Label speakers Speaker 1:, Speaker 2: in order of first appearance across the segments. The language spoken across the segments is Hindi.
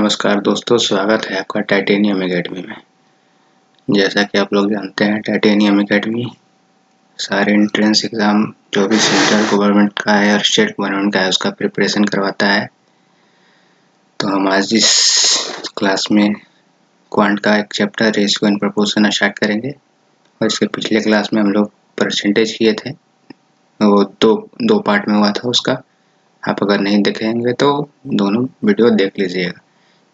Speaker 1: नमस्कार दोस्तों, स्वागत है आपका टाइटेनियम एकेडमी में। जैसा कि आप लोग जानते हैं, टाइटेनियम एकेडमी सारे एंट्रेंस एग्ज़ाम जो भी सेंट्रल गवर्नमेंट का है और स्टेट गवर्नमेंट का है उसका प्रिपरेशन करवाता है। तो हम आज इस क्लास में क्वांट का एक chapter ratio and proportion start करेंगे। और इसके पिछले क्लास में हम लोग परसेंटेज किए थे, वो दो पार्ट में हुआ था उसका। आप अगर नहीं देखेंगे तो दोनों वीडियो देख लीजिएगा।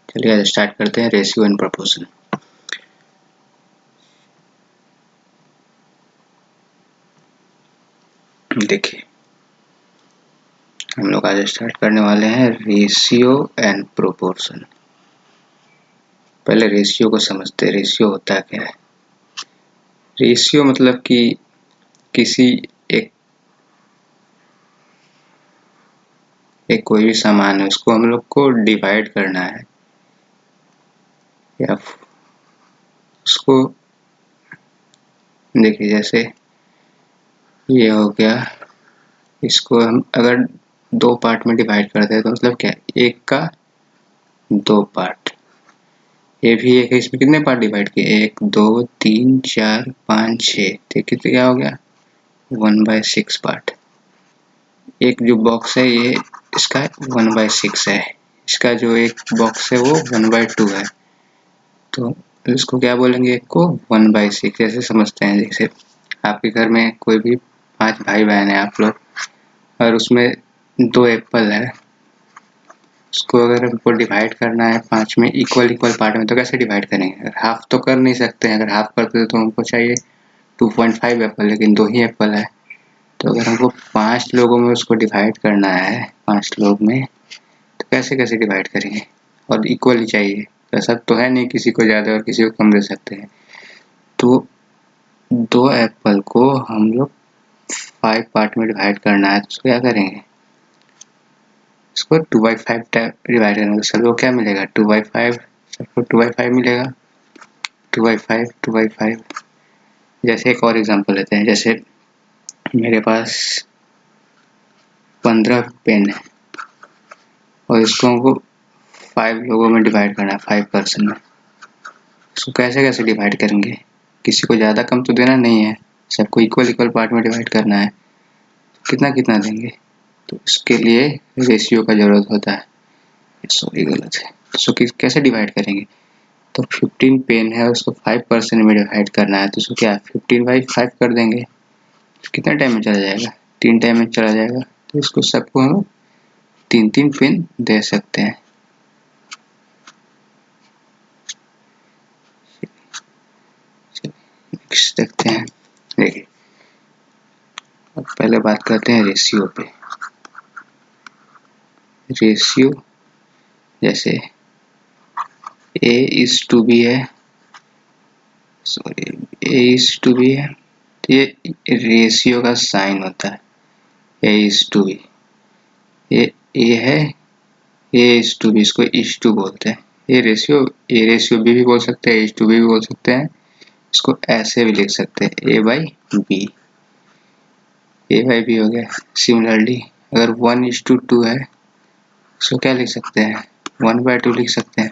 Speaker 1: चलिए आज स्टार्ट करते हैं रेशियो एंड प्रोपोर्शन। देखिए, हम लोग आज स्टार्ट करने वाले हैं रेशियो एंड प्रोपोर्शन। पहले रेशियो को समझते हैं। रेशियो होता क्या है? रेशियो मतलब कि किसी एक कोई भी सामान है उसको हम लोग को डिवाइड करना है, या उसको देखिए जैसे ये हो गया, इसको हम अगर दो पार्ट में डिवाइड करते हैं तो मतलब क्या, एक का दो पार्ट। ये भी एक है, इसमें कितने पार्ट डिवाइड किए? 1 2 3 4 5 6, तो कितने क्या हो गया? 1/6 पार्ट। एक जो बॉक्स है ये इसका 1/6 है, इसका जो एक बॉक्स है वो 1/2 है, तो इसको क्या बोलेंगे? एक को 1/6 ऐसे समझते हैं। जैसे आपके घर में कोई भी 5 भाई बहन है आप लोग, और उसमें 2 एप्पल है, उसको अगर हमको डिवाइड करना है 5 में इक्वल पार्ट में, तो कैसे डिवाइड करेंगे? हाफ तो कर नहीं सकते हैं। अगर हाफ करते तो हमको चाहिए 2.5 एप्पल, लेकिन 2 ही एप्पल है। तो अगर हमको 5 लोगों में उसको डिवाइड करना है, 5 लोग में, तो कैसे डिवाइड करेंगे? और इक्वली चाहिए, ऐसा तो है नहीं किसी को ज़्यादा और किसी को कम दे सकते हैं। तो 2 एप्पल को हम लोग 5 पार्ट में डिवाइड करना है, तो क्या करेंगे? इसको 2/5 डिवाइड करेंगे, तो सबको क्या मिलेगा? 2/5, सबको 2/5 मिलेगा। 2/5 जैसे एक और एग्जांपल लेते हैं। जैसे मेरे पास 15 पेन है और इसको हमको 5 लोगों में डिवाइड करना है, 5 पर्सन में। इसको कैसे डिवाइड करेंगे? किसी को ज़्यादा कम तो देना नहीं है, सबको इक्वल पार्ट में डिवाइड करना है। कितना देंगे? तो इसके लिए रेशियो का ज़रूरत होता है। सॉरी, गलत है। तो कैसे डिवाइड करेंगे? तो 15 पेन है, उसको 5% में डिवाइड करना है, तो उसको क्या 15/5 कर देंगे। तो कितना टाइम में चला जाएगा? 3 टाइम में चला जाएगा। तो इसको सबको हम 3 पेन दे सकते हैं। नेक्स्ट देखते हैं। देखिए, अब पहले बात करते हैं रेशियो पे। रेशियो जैसे A:B है, सॉरी A:B है, तो ये रेशियो का साइन होता है। A:B, ये A है, A:B, इसको इस टू बोलते हैं। ये रेशियो A:B भी बोल सकते हैं, A:B भी बोल सकते हैं। इसको ऐसे भी लिख सकते हैं, A/B हो गया। सिमिलरली अगर 1:2 है, इसको क्या लिख सकते हैं? 1/2 लिख सकते हैं।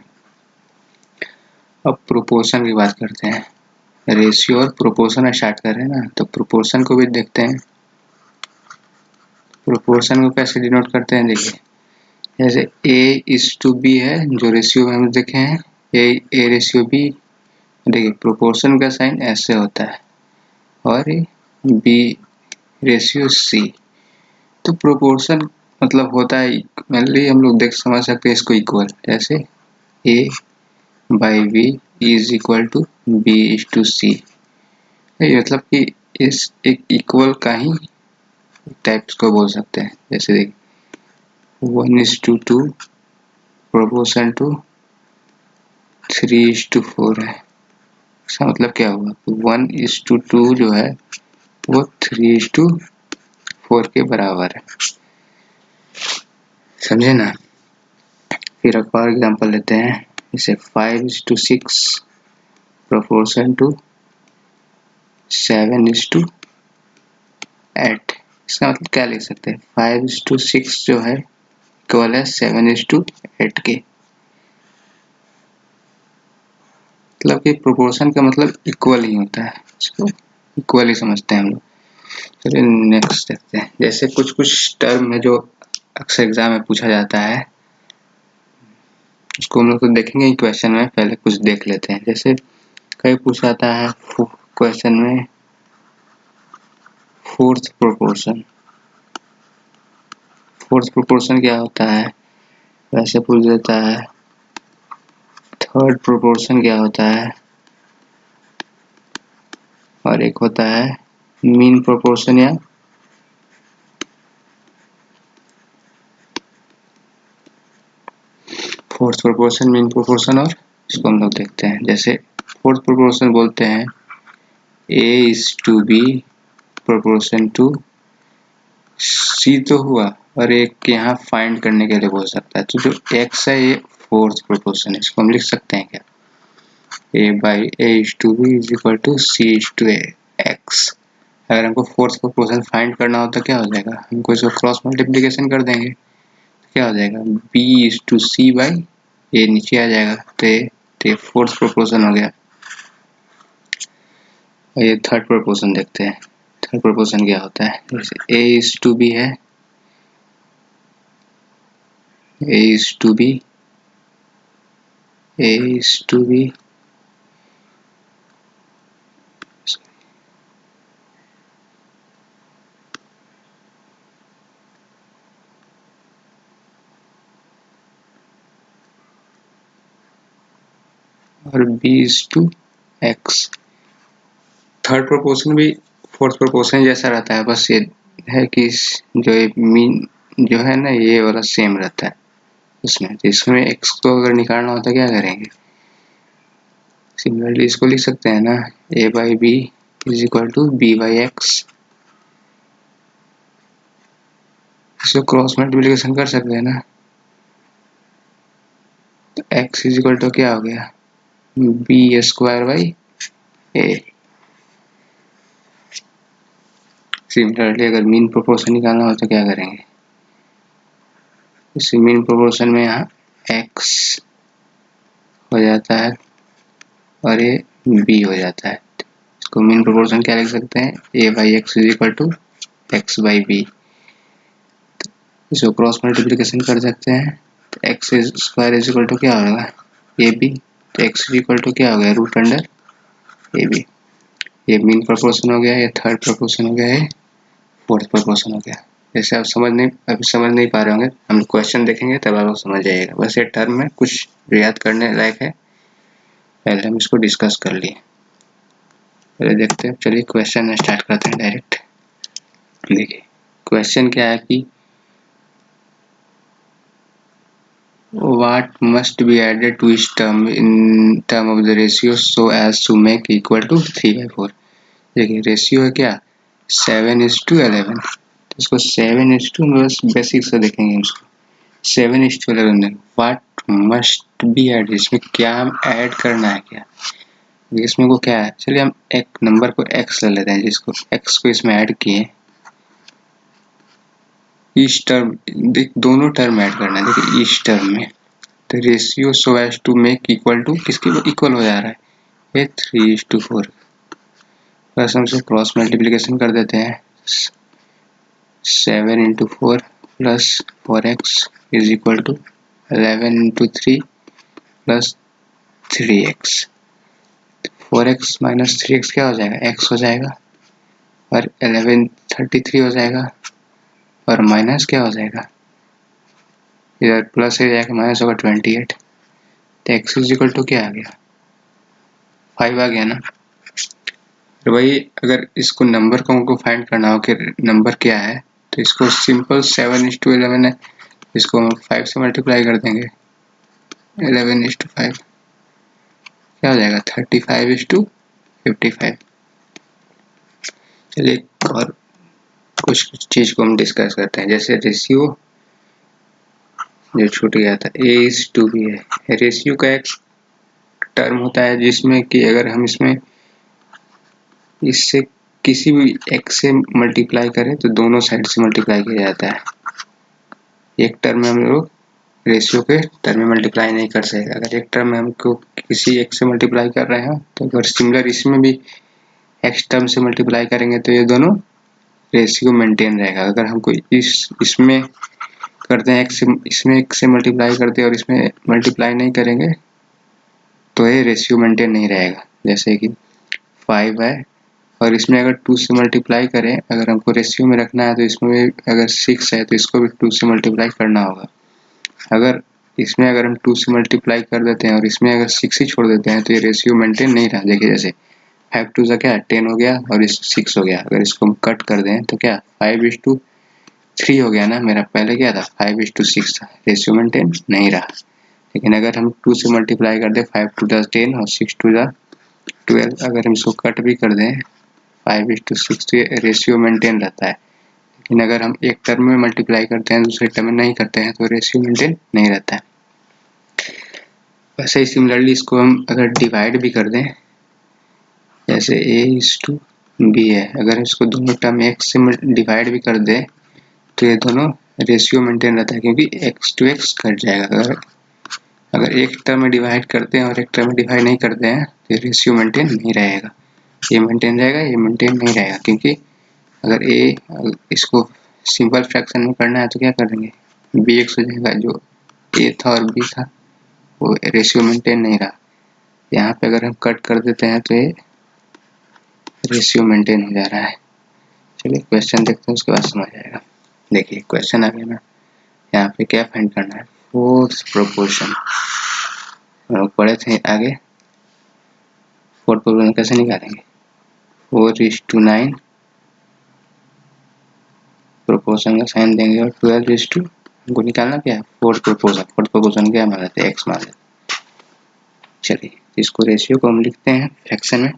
Speaker 1: अब प्रोपोर्शन की बात करते हैं। रेशियो और प्रोपोर्शन स्टार्ट कर रहे हैं ना, तो प्रोपोर्शन को भी देखते हैं। प्रोपोर्शन को कैसे डिनोट करते हैं? देखिए, जैसे A:B है, जो रेशियो में हम देखे हैं, A:B। देखिए, प्रोपोर्शन का साइन ऐसे होता है, और B:C। तो प्रोपोर्शन मतलब होता है, मेनली हम लोग समझ सकते हैं इसको इक्वल। जैसे A/B is equal to B:C। ये मतलब कि इस एक इक्वल का ही टाइप्स को बोल सकते हैं। जैसे देखिए 1:2 प्रोपोर्शन टू 3:4 है। इसका मतलब क्या हुआ? 1:2 जो है वो 3:4 के बराबर है। समझे ना? फिर एक और एग्जांपल लेते हैं। जैसे 5:6 प्रोपोर्शन टू 7:8। इसका मतलब क्या लिख सकते हैं? 5:6 जो है इक्वल है 7:8 के। मतलब कि प्रोपोर्शन का मतलब इक्वल ही होता है, इसको इक्वल ही समझते हैं हम लोग। चलिए नेक्स्ट देखते हैं। जैसे कुछ कुछ टर्म है जो अक्सर एग्जाम में पूछा जाता है, उसको हम लोग तो देखेंगे ही क्वेश्चन में, पहले कुछ देख लेते हैं। जैसे कई पूछा जाता है क्वेश्चन में फोर्थ प्रोपोर्शन। फोर्थ प्रोपोर्शन क्या होता है, वैसे पूछ देता है। थर्ड प्रोपोर्शन क्या होता है, और एक होता है मीन प्रोपोर्शन या फोर्थ प्रोपोर्शन, मीन प्रोपोर्शन, और इसको हम लोग देखते हैं। जैसे फोर्थ प्रोपोर्शन बोलते हैं A is to B proportion to C तो हुआ, और एक यहाँ फाइंड करने के लिए बोल सकता है। तो जो x है ये फोर्थ प्रोपोर्शन है, इसको हम लिख सकते हैं क्या, A by A is to B is equal to C is to A x। अगर हमको फोर्थ प्रोपोर्शन फाइंड करना हो तो क्या हो जाएगा, हमको इसको क्रॉस मल्टीप्लिकेशन कर देंगे, क्या हो जाएगा B is to C by A नीचे आ जाएगा, तो ये फोर्थ प्रोपोर्शन हो गया। और ये थर्ड प्रोपोर्शन देखते हैं। थर्ड प्रोपोर्शन क्या होता है, जैसे A is to B है, A is to B, A is to B, और B is to X। Third proportion भी फोर्थ प्रोपोर्शन जैसा रहता है, बस ये है कि जो ये मीन जो है ना, ये वाला सेम रहता है उसमें। तो इसमें x को अगर निकालना होता है क्या करेंगे, सिमिलरली इसको लिख सकते हैं ना, A by B is equal to B by X। इसको क्रॉस मल्टीप्लिकेशन कर सकते हैं ना, तो x इज इक्वल टू क्या हो गया, B square by A। Similarly अगर मीन प्रोपोर्शन निकालना हो तो क्या करेंगे, इसी मीन प्रोपोर्शन में यहाँ x हो जाता है और ये b हो जाता है। इसको मीन प्रोपोर्शन क्या लिख सकते हैं, a by x is equal to x by b. इसको क्रॉस मल्टीप्लिकेशन कर सकते हैं, तो x square is equal to क्या होगा, ए बी। तो एक्स इज इक्वल टू क्या हो गया, रूट अंडर ए बी। ये मीन प्रोपोर्शन हो गया, ये थर्ड प्रोपोर्शन हो गया, ये फोर्थ प्रोपोर्शन हो गया। जैसे आप अभी समझ नहीं पा रहे होंगे, हम लोग क्वेश्चन देखेंगे तब आप लोग समझ जाइएगा। बस ये टर्म में कुछ याद करने लायक है, पहले हम इसको डिस्कस कर लिए। पहले देखते हैं, चलिए क्वेश्चन स्टार्ट करते हैं डायरेक्ट। देखिए क्वेश्चन क्या है कि what must be added to each term in term of the ratio so as to make equal to 3/4। देखिए रेशियो है क्या, 7:11। तो इसको 7:2 बस बेसिक से देखेंगे, इसको 7:11 देखें। व्हाट मस्ट बी एड, इसमें क्या हम ऐड करना है क्या, इसमें को क्या है, चलिए हम एक नंबर को x ले लेते हैं, जिसको x को इसमें ऐड किए। इस टर्म दोनों टर्म ऐड करना है। देखिए इस टर्म में तो ratio so as to make equal to, किसके इक्वल हो जा रहा है, ये 3:4। बस हम इसे क्रॉस मल्टीप्लिकेशन कर देते हैं, 7 × 4 plus 4x is equal to 11 × 3 plus 3x। 4x minus 3x क्या हो जाएगा, x हो जाएगा, और 11 33 हो जाएगा, और माइनस क्या हो जाएगा, इधर प्लस हो जाएगा, माइनस होगा 28। तो x इज इक्वल टू क्या आ गया, 5 आ गया ना। तो वही अगर इसको नंबर को हमको फाइंड करना हो कि नंबर क्या है, तो इसको सिंपल 7:11 है, इसको हम 5 से मल्टीप्लाई कर देंगे। 11:5 क्या हो जाएगा, 35:55। चलिए और कुछ चीज को हम डिस्कस करते हैं। जैसे रेशियो जो छूट गया था, A:B है। रेशियो का एक टर्म होता है जिसमें कि अगर हम इससे किसी भी x से मल्टीप्लाई करें तो दोनों साइड से मल्टीप्लाई किया जाता है। एक टर्म में हम लोग रेशियो के टर्म में मल्टीप्लाई नहीं कर सकेगा। अगर एक टर्म में हमको किसी एक से मल्टीप्लाई कर रहे हैं तो अगर सिमिलर इसमें भी एक्स टर्म से मल्टीप्लाई करेंगे तो ये दोनों रेशियो मेंटेन रहेगा। अगर हमको इसमें करते हैं इसमें एक से मल्टीप्लाई करते हैं और इसमें मल्टीप्लाई नहीं करेंगे तो ये रेशियो मेंटेन नहीं रहेगा। जैसे कि 5 है और इसमें अगर 2 से मल्टीप्लाई करें, अगर हमको रेशियो में रखना है तो इसमें भी अगर 6 है तो इसको भी 2 से मल्टीप्लाई करना होगा। अगर इसमें अगर हम 2 से मल्टीप्लाई कर देते हैं और इसमें अगर 6 ही छोड़ देते हैं तो ये रेशियो मेंटेन नहीं रहा। देखिए जैसे 5 2 सा क्या 10 हो गया और इस 6 हो गया। अगर इसको हम कट कर दें तो क्या 5:3 हो गया ना। मेरा पहले क्या था 5:6 था, रेशियो मेंटेन नहीं रहा। लेकिन अगर हम 2 से मल्टीप्लाई कर दें 5 2 10 और 6 2 12, अगर हम इसको कट भी कर दें 5:6 तो ये रेशियो मेंटेन रहता है। लेकिन अगर हम एक टर्म में मल्टीप्लाई करते हैं दूसरे टर्म में नहीं करते हैं तो रेशियो मेंटेन नहीं रहता है। वैसे ही सिमिलरली इसको हम अगर डिवाइड भी कर दें, जैसे a:b है, अगर इसको दोनों टर्म x से डिवाइड भी कर दें तो ये दोनों रेशियो मेंटेन रहता है क्योंकि x to x कट जाएगा। अगर एक टर्म में डिवाइड करते हैं और एक टर्म में डिवाइड नहीं करते हैं तो ये रेशियो मेंटेन नहीं रहेगा। ये मेंटेन रहेगा, ये मेंटेन नहीं रहेगा क्योंकि अगर इसको सिंपल फ्रैक्शन में करना है तो क्या करेंगे bx हो जाएगा। जो a था और b था वो रेशियो मेंटेन नहीं रहा। यहाँ पे अगर हम कट कर देते हैं तो ये रेशियो मेंटेन हो जा रहा है। चलिए क्वेश्चन देखते हैं, उसके बाद समझ आएगा। देखिए क्वेश्चन आ गया ना, यहाँ पे क्या फाइंड करना है, फोर्थ प्रोपोर्शन। हम पढ़े थे आगे फोर्थ प्रोपोर्शन कैसे निकालेंगे, 4:9 प्रोपोर्शन का साइन देंगे और 12 हमको निकालना क्या है फोर्थ प्रोपोर्शन। फोर्थ प्रोपोर्शन क्या मान लेते हैं एक्स मान लेते हैं। चलिए इसको रेशियो को हम लिखते हैं फ्रैक्शन में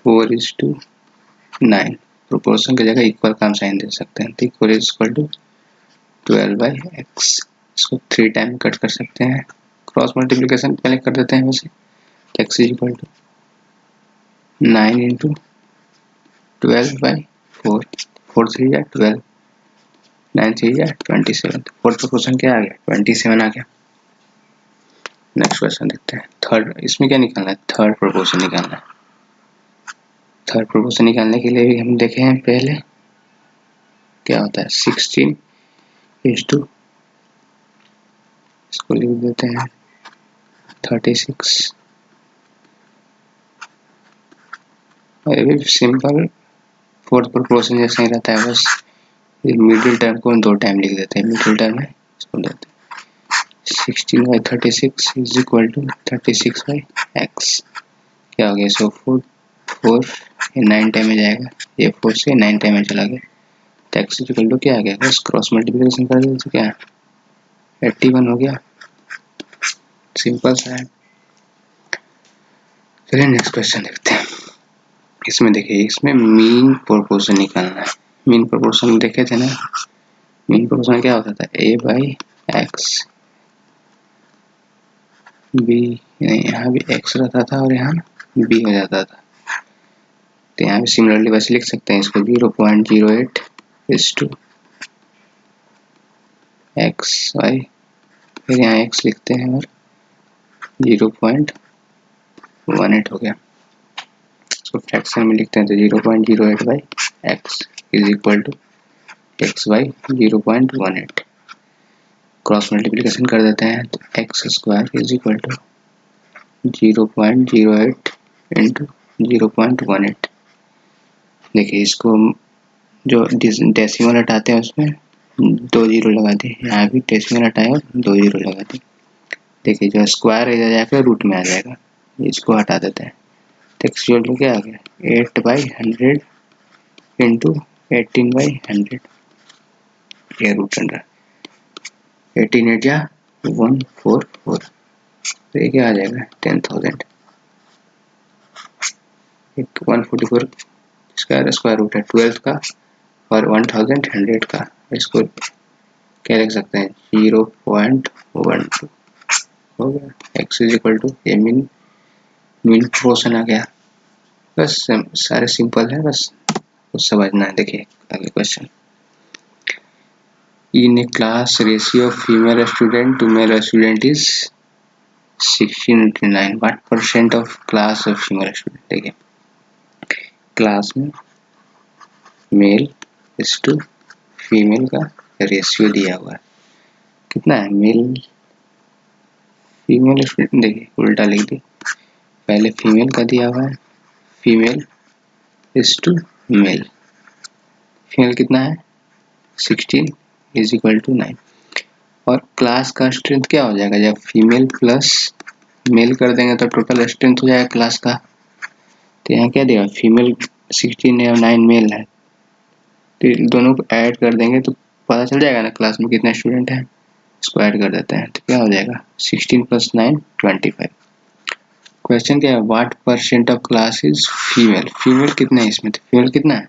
Speaker 1: 4:9। प्रोपोर्शन की जगह इक्वल का हम साइन दे सकते हैं तो equal is equal to 12/x। इसको 3 टाइम कट कर सकते हैं, क्रॉस मल्टीप्लिकेशन पहले कर देते हैं। वैसे x is equal to 9 into 12/4, 4 3 या 12, 9 3 या 27। फोर्थ प्रोपोर्शन क्या आ गया 27 आ गया। नेक्स्ट क्वेश्चन देखते हैं थर्ड। इसमें क्या निकालना है, थर्ड प्रोपोर्शन निकालना है। थर्ड प्रोपोर्शन निकालने के लिए भी हम देखे हैं पहले क्या होता है 16:, इसको लिख देते हैं 36। और ये भी सिंपल फोर्थ प्रोपोर्शन जैसा ही रहता है, बस मिडिल टर्म को 2 टाइम लिख देते हैं। मिडिल टर्म है इसको देते हैं 16/36 इज इक्वल टू 36/x। क्या हो गया, इसको 4 9 टाइम में जाएगा, ये 4 से 9 टाइम में चला गया तो x इज इक्वल टू क्या आ गया, बस क्रॉस मल्टीप्लिकेशन कर देते तो क्या 81 हो गया। सिंपल सा है। चलिए नेक्स्ट क्वेश्चन देखते हैं। इसमें देखिए इसमें मीन प्रोपोर्शन निकालना है। मीन प्रोपोर्शन देखे थे ना, मीन प्रोपोर्शन क्या होता था a/x, b नहीं यहाँ भी x रहता था और यहाँ b हो जाता था। तो यहाँ भी सिमिलरली वैसे लिख सकते हैं इसको 0.08 इज टू xy, फिर यहाँ x लिखते हैं और 0.18 हो गया। इसको फ्रैक्शन में लिखते हैं तो 0.08/x is equal to x/0.18। Cross multiplication कर देते हैं तो x² is equal to 0.08 into 0.18। देखिए इसको जो डेसिमल हटाते हैं उसमें 2 जीरो लगा दिए, यहाँ भी डेसिमल हटाए और 2 जीरो लगा दिए। देखिए जो स्क्वायर इधर जाकर रूट में आ जाएगा, इसको हटा देते हैं तो x इक्वल टू क्या आ गया 8/100 इंटू 18/100। ये रूट अंडर 18 8 या 144, तो ये क्या आ जाएगा 10,000। 144 इसका स्क्वायर रूट है 12 का और 1000 100 का, इसको क्या लिख सकते हैं 0.12 हो गया। x इज इक्वल टू ये मीन प्रोपोर्शन आ गया। बस सारे सिंपल है, बस कुछ समझना है। देखिए आगे question In a class, ratio of female student to male student is 16:9. What percent of class of female student? देखिए क्लास में मेल इस टू फीमेल का रेशियो दिया हुआ है, कितना है? मेल फीमेल स्टूडेंट, देखिए उल्टा लिख दी, पहले फीमेल का दिया हुआ है, फीमेल इस टू मेल, फीमेल कितना है? 16 इज इक्वल टू 9। और क्लास का स्ट्रेंथ क्या हो जाएगा? जब फीमेल प्लस मेल कर देंगे तो टोटल स्ट्रेंथ हो जाएगा क्लास का। तो यहाँ क्या देगा? फीमेल 16 है और 9 मेल है, तो दोनों को ऐड कर देंगे तो पता चल जाएगा ना क्लास में कितने स्टूडेंट हैं। इसको ऐड कर देते हैं तो क्या हो जाएगा? 16 + 9 25। क्वेश्चन क्या है? What percent of class is female? Female कितना है इसमें? तो फीमेल कितना है?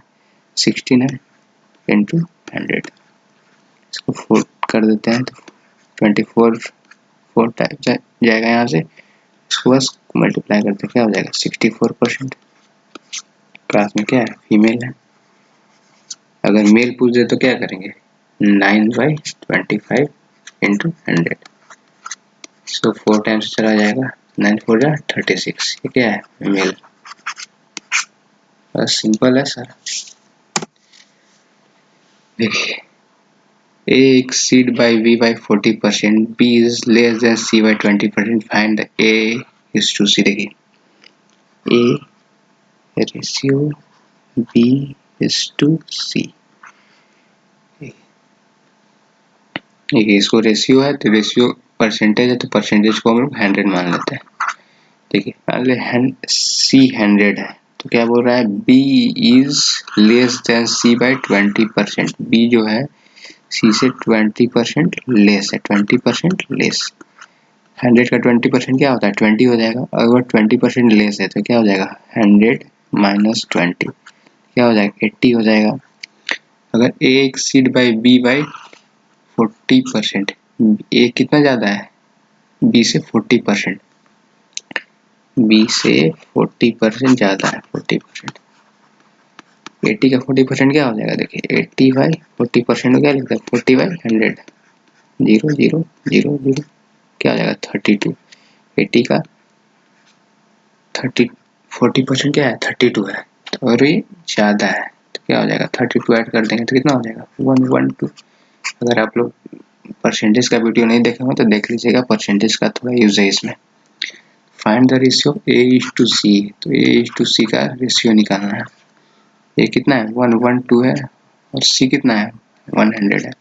Speaker 1: 16 है इंटू 100, इसको 4 कर देते हैं तो 24 4 टाइप जाएगा यहाँ से, इसको बस मल्टीप्लाई करते क्या हो जाएगा? 64%। क्लास में क्या है? फीमेल है। अगर मेल पूछ दे तो क्या करेंगे? 9/25 इंटू 100, इसको 4 टाइम्स चला जाएगा, 9 4 जा 36, ये क्या है? मेल। बस सिंपल है सर। देखिए A exceed by B by 40%, B is less than C by 20%, find the A is to C। देखिए A ratio B is to C, देखिए इसको रेशियो है तो रेशियो परसेंटेज है तो परसेंटेज को हम लोग 100 मान लेते हैं। देखिए पहले C 100 है तो क्या बोल रहा है? B is less than C by 20%, B जो है C से 20% लेस है, 20% लेस। 100 का 20% क्या होता है? 20 हो जाएगा। अगर 20% लेस है तो क्या हो जाएगा? 100 माइनस 20 क्या हो जाएगा? 80 हो जाएगा। अगर A exceed by B by 40%, A कितना ज़्यादा है? B से 40%, B से 40% ज़्यादा है, 40%। 80 का 40% क्या हो जाएगा? देखिए 80/40% को क्या लिखते हैं? 40/100, 0 0 0 0 क्या हो जाएगा? 32। 80 का 40% क्या है? 32 है, और ये ज़्यादा है तो क्या हो जाएगा? 32 ऐड कर देंगे तो कितना हो जाएगा? 112। अगर आप लोग परसेंटेज का वीडियो नहीं देखे हो तो देख लीजिएगा, परसेंटेज का थोड़ा यूज है इसमें। फाइंड द रेशियो A:C, तो A:C का रेशियो निकालना है। ये कितना है? 112 है और C कितना है? 100 है।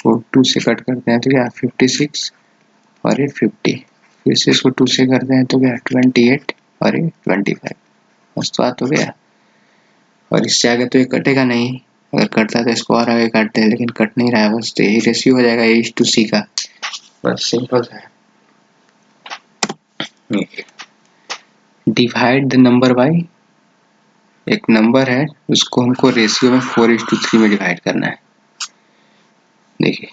Speaker 1: वो 2 से कट करते हैं तो क्या? 56 और ये 50, फिर से इसको 2 से करते हैं तो क्या? 28 और ये 25। बस तो बात हो गया। और इससे आगे तो ये कटेगा नहीं, अगर कटता तो इसको और आगे काटते हैं, लेकिन कट नहीं रहा है, बस तो यही रेशियो हो जाएगा A:C का। बस सिंपल है। डिवाइड द नंबर बाई, एक नंबर है उसको हमको रेशियो में 4:3 में डिवाइड करना है। देखिए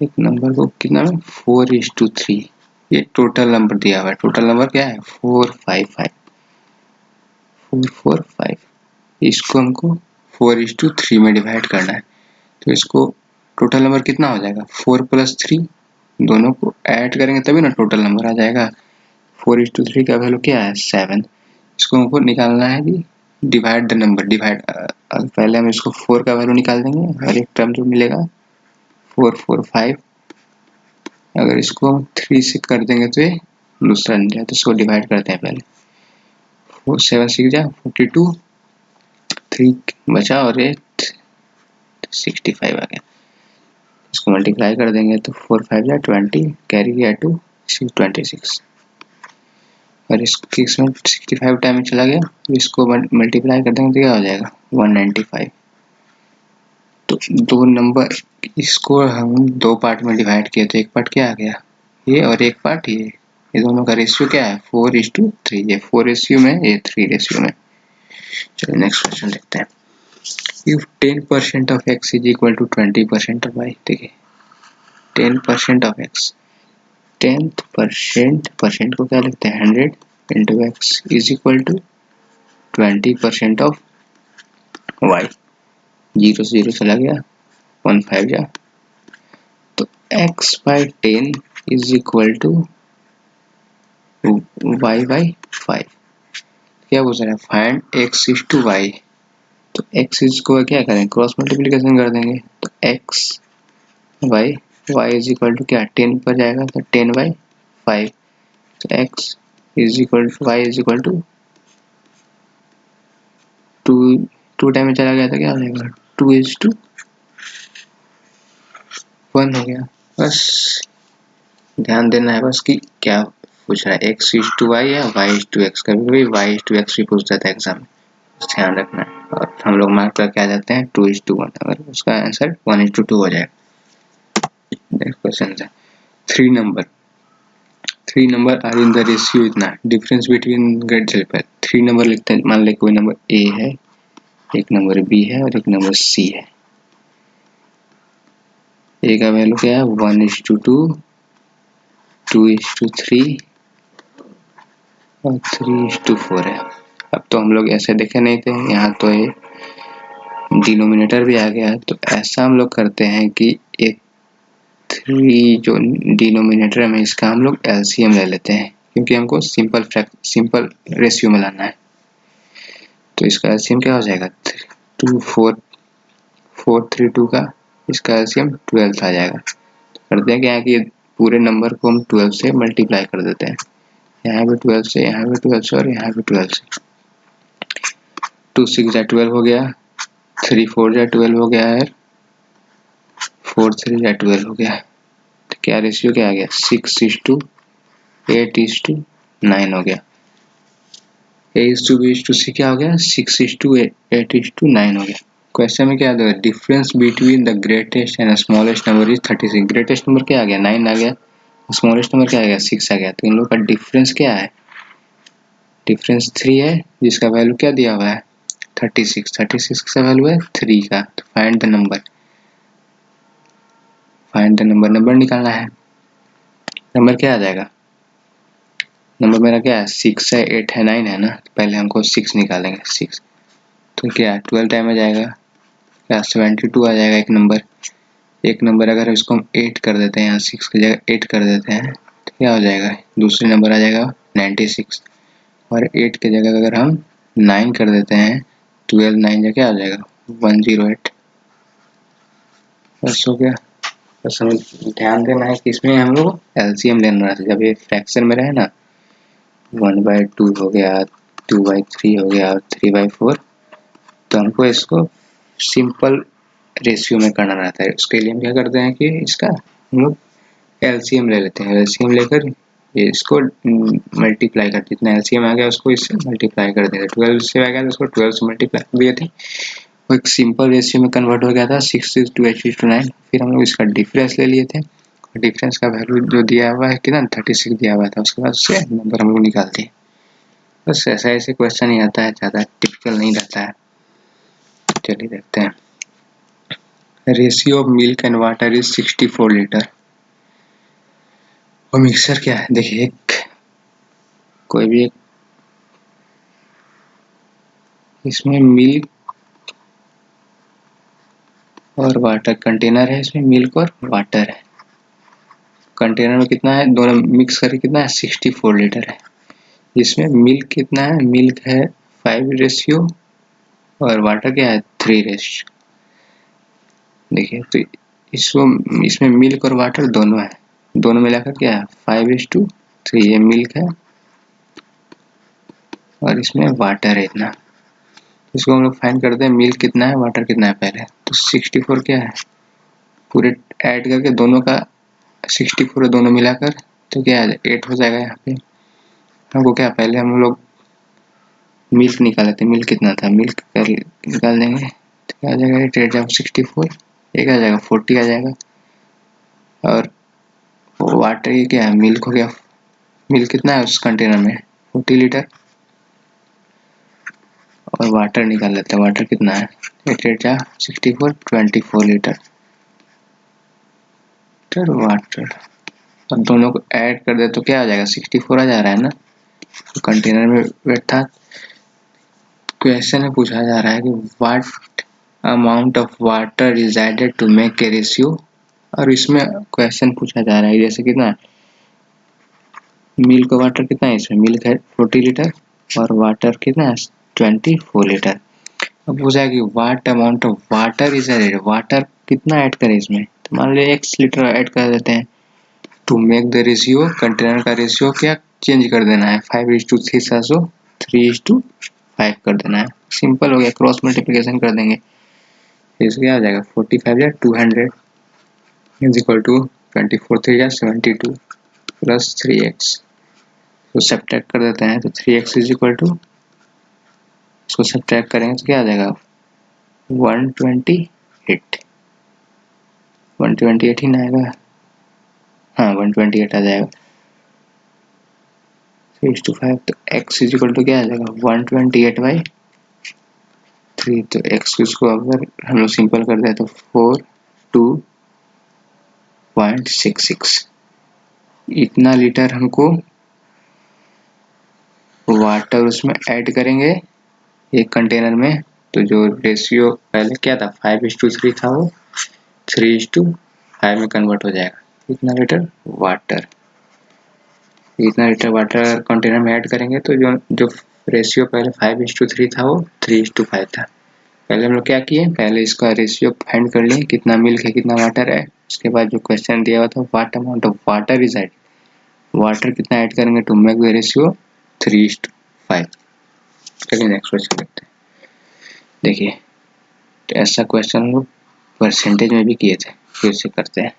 Speaker 1: एक नंबर को कितना में? 4:3। ये टोटल नंबर दिया हुआ है, टोटल नंबर क्या है? 455। इसको हमको 4:3 में डिवाइड करना है, तो इसको टोटल नंबर कितना हो जाएगा? 4 + 3, दोनों को ऐड करेंगे तभी ना टोटल नंबर आ जाएगा। 4:3 का वैल्यू क्या है? 7। इसको हमको निकालना है कि डिवाइड द नंबर, डिवाइड पहले हम इसको 4 का वैल्यू निकाल देंगे, हर एक टर्म जो मिलेगा 445। अगर इसको 3 से कर देंगे तो ये दूसरा नहीं जाए, तो इसको डिवाइड करते हैं पहले। 7 6 जा 42, 3 बचा और 8 65 आ गया। इसको मल्टीप्लाई कर देंगे तो 4 5 जा 20, कैरी गया 2 26, और इसमें 65 टाइम में चला गया, इसको मल्टीप्लाई कर देंगे तो क्या हो जाएगा? 195। तो दो नंबर, इसको हम दो पार्ट में डिवाइड किए तो एक पार्ट क्या आ गया? ये, और एक पार्ट ये दोनों का रेशियो क्या है? 4:3। ये 4 रेशियो में, ये 3 रेशियो में। चलिए नेक्स्ट क्वेश्चन देखते हैं। If 10% of x is equal to 20% of y, देखिए 10% ऑफ x, 10% को क्या लिखते हैं? 100 into x is equal to 20% of y। 0 से 0 चला गया, 1 5 जा x by 10 is equal to y by 5। क्या पूछ रहा है? Find x is to y। तो x इज को क्या करें? क्रॉस मल्टीप्लिकेशन कर देंगे। तो x by y is equal to क्या? 10 पर जाएगा तो 10 बाई 5। तो x is equal to y is equal to 2 time में चला गया था, क्या हो जाएगा? 2:1 हो गया। बस ध्यान देना है बस कि क्या पूछ रहा है, x इज टू y या y इज टू x। कभी y इज टू x भी पूछ देता है एग्जाम में, ध्यान रखना है। और हम लोग मार्क करके आ जाते हैं 2:1, अगर उसका आंसर 1:2 हो जाएगा। नेक्स्ट क्वेश्चन है 3 number are in the ratio इतना, डिफरेंस बिटवीन ग्रेड चल पर 3 नंबर लिखते हैं। मान ले कोई नंबर a है, एक नंबर b है और एक नंबर c है। a का वैल्यू क्या है? 1:2, 2:3 और 3:4 है। अब तो हम लोग ऐसे देखे नहीं थे, यहाँ तो ये डिनोमिनेटर भी आ गया है। तो ऐसा हम लोग करते हैं कि एक 3 जो डिनोमिनेटर में, इसका हम लोग एलसीएम ले लेते हैं, क्योंकि हमको सिंपल रेशियो में लाना है। तो इसका एलसीएम क्या हो जाएगा? 432 का इसका एलसीएम 12 आ जाएगा। तो करते हैं क्या है कि पूरे नंबर को हम 12 से मल्टीप्लाई कर देते हैं। यहाँ भी 12 से, यहाँ भी 12 से और यहाँ भी 12 से। 2 6 जा 12 हो गया, 3 4 जा 12 हो गया है, 4 3 जा 12 हो गया। तो क्या रेशियो क्या आ गया? 6:8:9 हो गया। A:B:C क्या हो गया? 6:8:9 हो गया। क्वेश्चन में क्या है? Difference between the greatest and smallest number is 36। Greatest number क्या आ गया? 9 आ गया। स्मॉलेस्ट नंबर क्या आ गया? 6 आ गया। तो इन लोगों का डिफरेंस क्या है? डिफरेंस 3 है, जिसका वैल्यू क्या दिया हुआ है? 36। 36 का वैल्यू है 3 का। तो फाइंड द नंबर, नंबर निकालना है। नंबर क्या आ जाएगा? नंबर मेरा क्या है? 6 है, 8 है, 9 है ना। पहले हमको 6 निकालेंगे। 6 तो क्या 12 टाइम आ जाएगा, क्या 72 आ जाएगा। एक नंबर अगर इसको हम 8 कर देते हैं, यहाँ 6 की जगह 8 कर देते हैं, तो क्या हो जाएगा? दूसरे नंबर आ जाएगा 96। और 8 की जगह अगर हम 9 कर देते हैं, 12 9 क्या आ जाएगा? 108। बस हो गया। बस हमें ध्यान देना है कि इसमें हम लोग एलसीएम लेना है। जब ये फ्रैक्शन में रहे ना, 1/2 हो गया, 2/3 हो गया, 3/4, तो हमको इसको सिंपल रेशियो में करना रहता है। उसके लिए हम क्या करते हैं कि इसका हम लोग एलसीएम ले लेते हैं। एलसीएम लेकर ये इसको मल्टीप्लाई कर, जितना एलसीएम आ गया उसको इससे मल्टीप्लाई कर देंगे। 12 से आ गया तो उसको 12 से मल्टीप्लाई कर दिए थे, वो एक सिंपल रेशियो में कन्वर्ट हो गया था 6:8:9। फिर हम लोग इसका डिफरेंस ले लिए थे, डिफरेंस का वैल्यू जो दिया हुआ है कितना? 36 दिया हुआ था। उसके बाद उससे नंबर हम लोग निकालते हैं। बस ऐसे क्वेश्चन ही आता है, ज़्यादा टिपिकल नहीं रहता है। चलिए देखते हैं। Ratio of milk and water is 64 litre. और मिक्सचर क्या है? देखिए, कोई भी एक इसमें मिल्क और वाटर कंटेनर है, इसमें मिल्क और वाटर है। कंटेनर में कितना है? दोनों मिक्स करके कितना है? 64 लीटर है। इसमें मिल्क कितना है? मिल्क है 5 रेशियो और वाटर क्या है? 3 रेशियो। देखिए, तो इसमें मिल्क और वाटर दोनों है, दोनों मिलाकर क्या है? 5:3। ये मिल्क है और इसमें वाटर है इतना। इसको हम लोग फाइंड करते हैं, मिल्क कितना है, वाटर कितना है पहले। तो 64 क्या है? पूरे ऐड करके दोनों का 64 दोनों मिलाकर तो क्या है? 8 हो जाएगा। यहाँ पे हमको क्या, पहले हम लोग मिल्क निकाले थे। मिल्क कितना था? मिल्क निकाल देंगे तो क्या आ जाएगा? 8 64, एक आ जाएगा 40 आ जाएगा। और वाटर ये क्या है? मिल्क हो गया। मिल्क कितना है उस कंटेनर में? 40 लीटर। और वाटर निकाल लेते हैं, वाटर कितना है? 8 64, 24 लीटर वाटर। और दोनों को ऐड कर दे तो क्या आ जाएगा? 64 आ जा रहा है ना। तो कंटेनर में वेट था। क्वेश्चन में पूछा जा रहा है कि what amount of water is added to make a ratio और इसमें क्वेश्चन पूछा जा रहा है जैसे कितना मिल्क वाटर कितना है, इसमें मिल्क है 40 लीटर और वाटर कितना है 24 लीटर। अब पूछा कि what amount of water is added, water कितना ऐड करें इसमें, तो मान लीजिए x लीटर ऐड कर देते हैं। To make the ratio, container का रेशियो क्या चेंज कर देना है 5:3 था, सो 3:5 कर देना है। सिंपल हो गया, क्रॉस मल्टीप्लिकेशन कर देंगे, इससे क्या आ जाएगा 45 या 200 इज इक्वल टू 24 3 या 72 प्लस 3x। तो सब्ट्रैक्ट कर देते हैं, तो 3x इज इक्वल टू, इसको सब्ट्रैक्ट करेंगे तो क्या आ जाएगा 128 128 ही ना आएगा, हाँ 128 आ जाएगा 3:5। तो x इज इक्वल टू क्या आ जाएगा 128/3। तो x को अगर हम लोग सिंपल कर दें तो 42.66 इतना लीटर हमको वाटर उसमें ऐड करेंगे एक कंटेनर में। तो जो रेशियो पहले क्या था 5:3 था, वो 3:5 में कन्वर्ट हो जाएगा। इतना लीटर वाटर, इतना लीटर वाटर कंटेनर में ऐड करेंगे तो जो जो रेशियो पहले 5:3 था वो 3:5 था। पहले हम लोग क्या किए, पहले इसका रेशियो फाइंड कर लिए कितना मिल्क है कितना वाटर है। उसके बाद जो क्वेश्चन दिया हुआ था what amount of water is add, water कितना ऐड करेंगे टू मेक द रेशियो 3:5। चलिए नेक्स्ट क्वेश्चन देखते हैं। देखिए तो ऐसा क्वेश्चन हम लोग परसेंटेज में भी किए थे, फिर से करते हैं।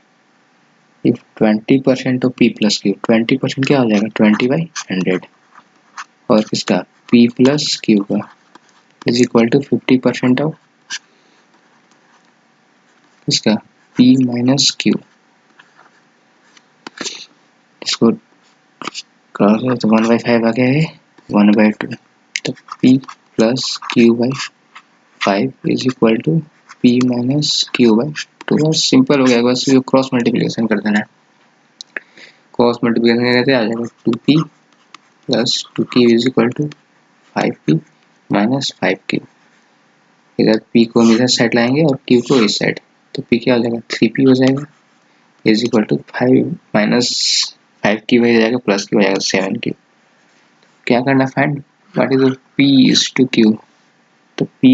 Speaker 1: If 20% of p plus q, 20% क्या हो जाएगा 20/100 और किसका p प्लस क्यू का इज इक्वल टू 50% ऑफ किसका p माइनस क्यू। इसको क्रॉस है तो 1/5 आ गया है 1/2। तो p plus q by 5 is equal to p minus q by 2। बस सिंपल हो गया, बस ये क्रॉस मल्टीप्लिकेशन कर देना है। क्रॉस मल्टीप्लिकेशन करते आ जाएगा 2p plus 2q is equal to 5p minus 5q। इधर p को हम इधर साइड लाएंगे और q को इस साइड, तो p क्या हो जाएगा 3p हो जाएगा is equal to 5 minus 5q हो जाएगा प्लस q हो जाएगा 7q। क्या करना find what is p is to q, तो p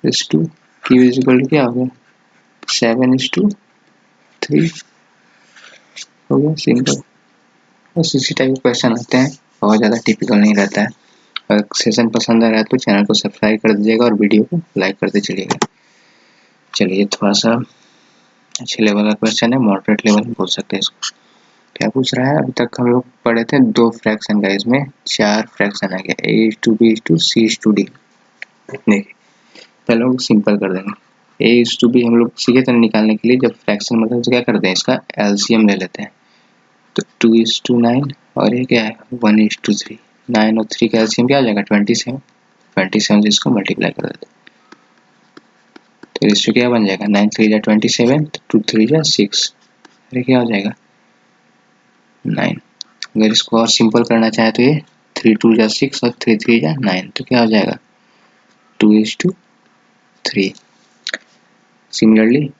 Speaker 1: is to q is equal to क्या हो गया 7:3 हो गया। सिंपल, बस इसी टाइप के क्वेश्चन आते हैं, बहुत ज़्यादा टिपिकल नहीं रहता है। अगर सेशन पसंद आ रहा है तो चैनल को सब्सक्राइब कर दीजिएगा और वीडियो को लाइक करते चलिएगा। चलिए थोड़ा सा अच्छे लेवल का क्वेश्चन है, मॉडरेट लेवल बोल सकते हैं इसको। क्या पूछ रहा है, अभी तक हम लोग पढ़े थे 2 फ्रैक्शन का, इसमें 4 फ्रैक्शन आ गया a:b:c:d। देखिए पहले हम सिंपल कर देंगे, a:b हम लोग सीखे थे निकालने के लिए, जब फ्रैक्शन मतलब तो क्या करते हैं इसका एलसीएम ले लेते हैं। तो 2:9 और ये क्या है 1:3, 9 और 3 का एलसीएम क्या आ जाएगा 27 से इसको मल्टीप्लाई कर देते हैं। तो रेशियो क्या बन जाएगा 9 3 जा 27, 2 3 जा 6, अरे क्या हो जाएगा 9। अगर इसको और सिंपल करना चाहे तो ये 3 2 जा 6 और 3 3 जा 9, तो क्या हो जाएगा 2:3। सिमिलरली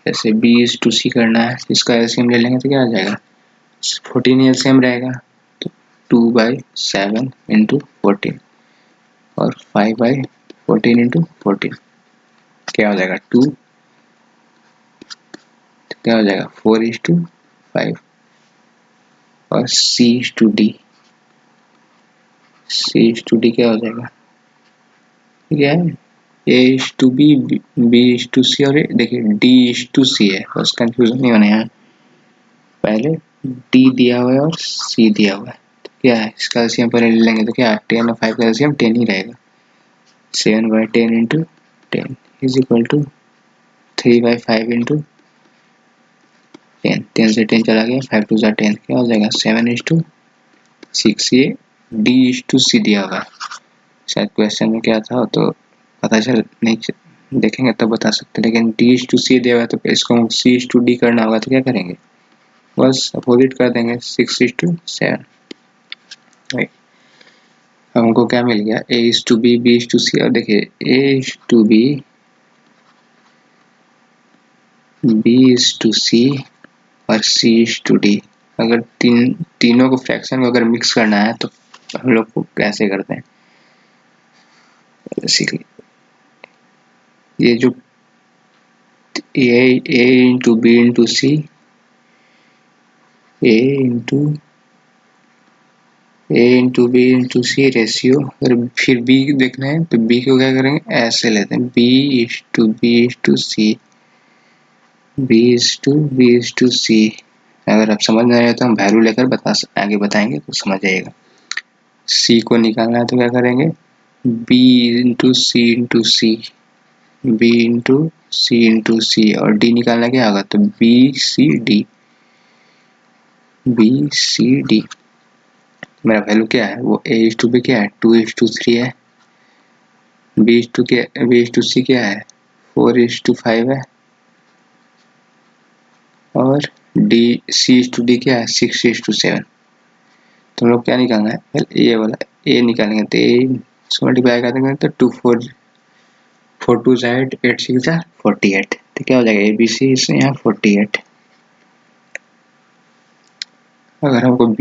Speaker 1: जैसे b:c करना है, इसका एलसीएम ले लेंगे तो क्या आ जाएगा 14 एलसीएम रहेगा, तो 2/7 इंटू 14 और 5/14 इंटू 14 क्या हो जाएगा 2, तो क्या हो जाएगा 4:5 और c:d क्या हो जाएगा क्या है a:b b:c और देखिए d:c है, बस कंफ्यूजन नहीं होना है। पहले d दिया हुआ है और c दिया हुआ है, तो क्या है इसका एलसीएम पहले ले लेंगे तो क्या 10 और 5 का एलसीएम 10 ही रहेगा। 7/10 into 10 is equal to 3/5 into 10, 10 से 10 चला गया 5 2 10, क्या हो जाएगा 7:6। ये d:c दिया हुआ है, शायद क्वेश्चन में क्या था तो पता चल नहीं, देखेंगे तब बता सकते, लेकिन d:c दिया हुआ है तो इसको c:d करना होगा तो क्या करेंगे बस अपोजिट कर देंगे 6:7। हमको क्या मिल गया a:b b:c, और देखिए a:b B is to C और C is to D। अगर तीनों को फ्रैक्शन को अगर मिक्स करना है तो हम लोग को कैसे करते हैं, बेसिकली ये जो A into B into C, A into B into C ratio, अगर फिर B देखना है तो B को क्या करेंगे, ऐसे लेते हैं B is to B is to C, B is to C। अगर आप समझ नहीं आए तो हम वैल्यू लेकर आगे बताएंगे तो समझ आएगा। C को निकालना है तो क्या करेंगे, B into C into C, B into C into C, और D निकालना क्या होगा तो BCD, BCD। मेरा वैल्यू क्या है, वो A is to B क्या है 2 is to 3 है, B is to C क्या है 4 is to 5 है, और C is to D क्या है 6 is to 7। तो हम लोग क्या निकालना है, पहले ये वाला A निकालेंगे तो इसको मल्टीप्लाई कर देंगे तो 2 4 2 साइड 8 6 48, तो क्या हो जाएगा ABC इससे यहाँ 48। अगर हमको B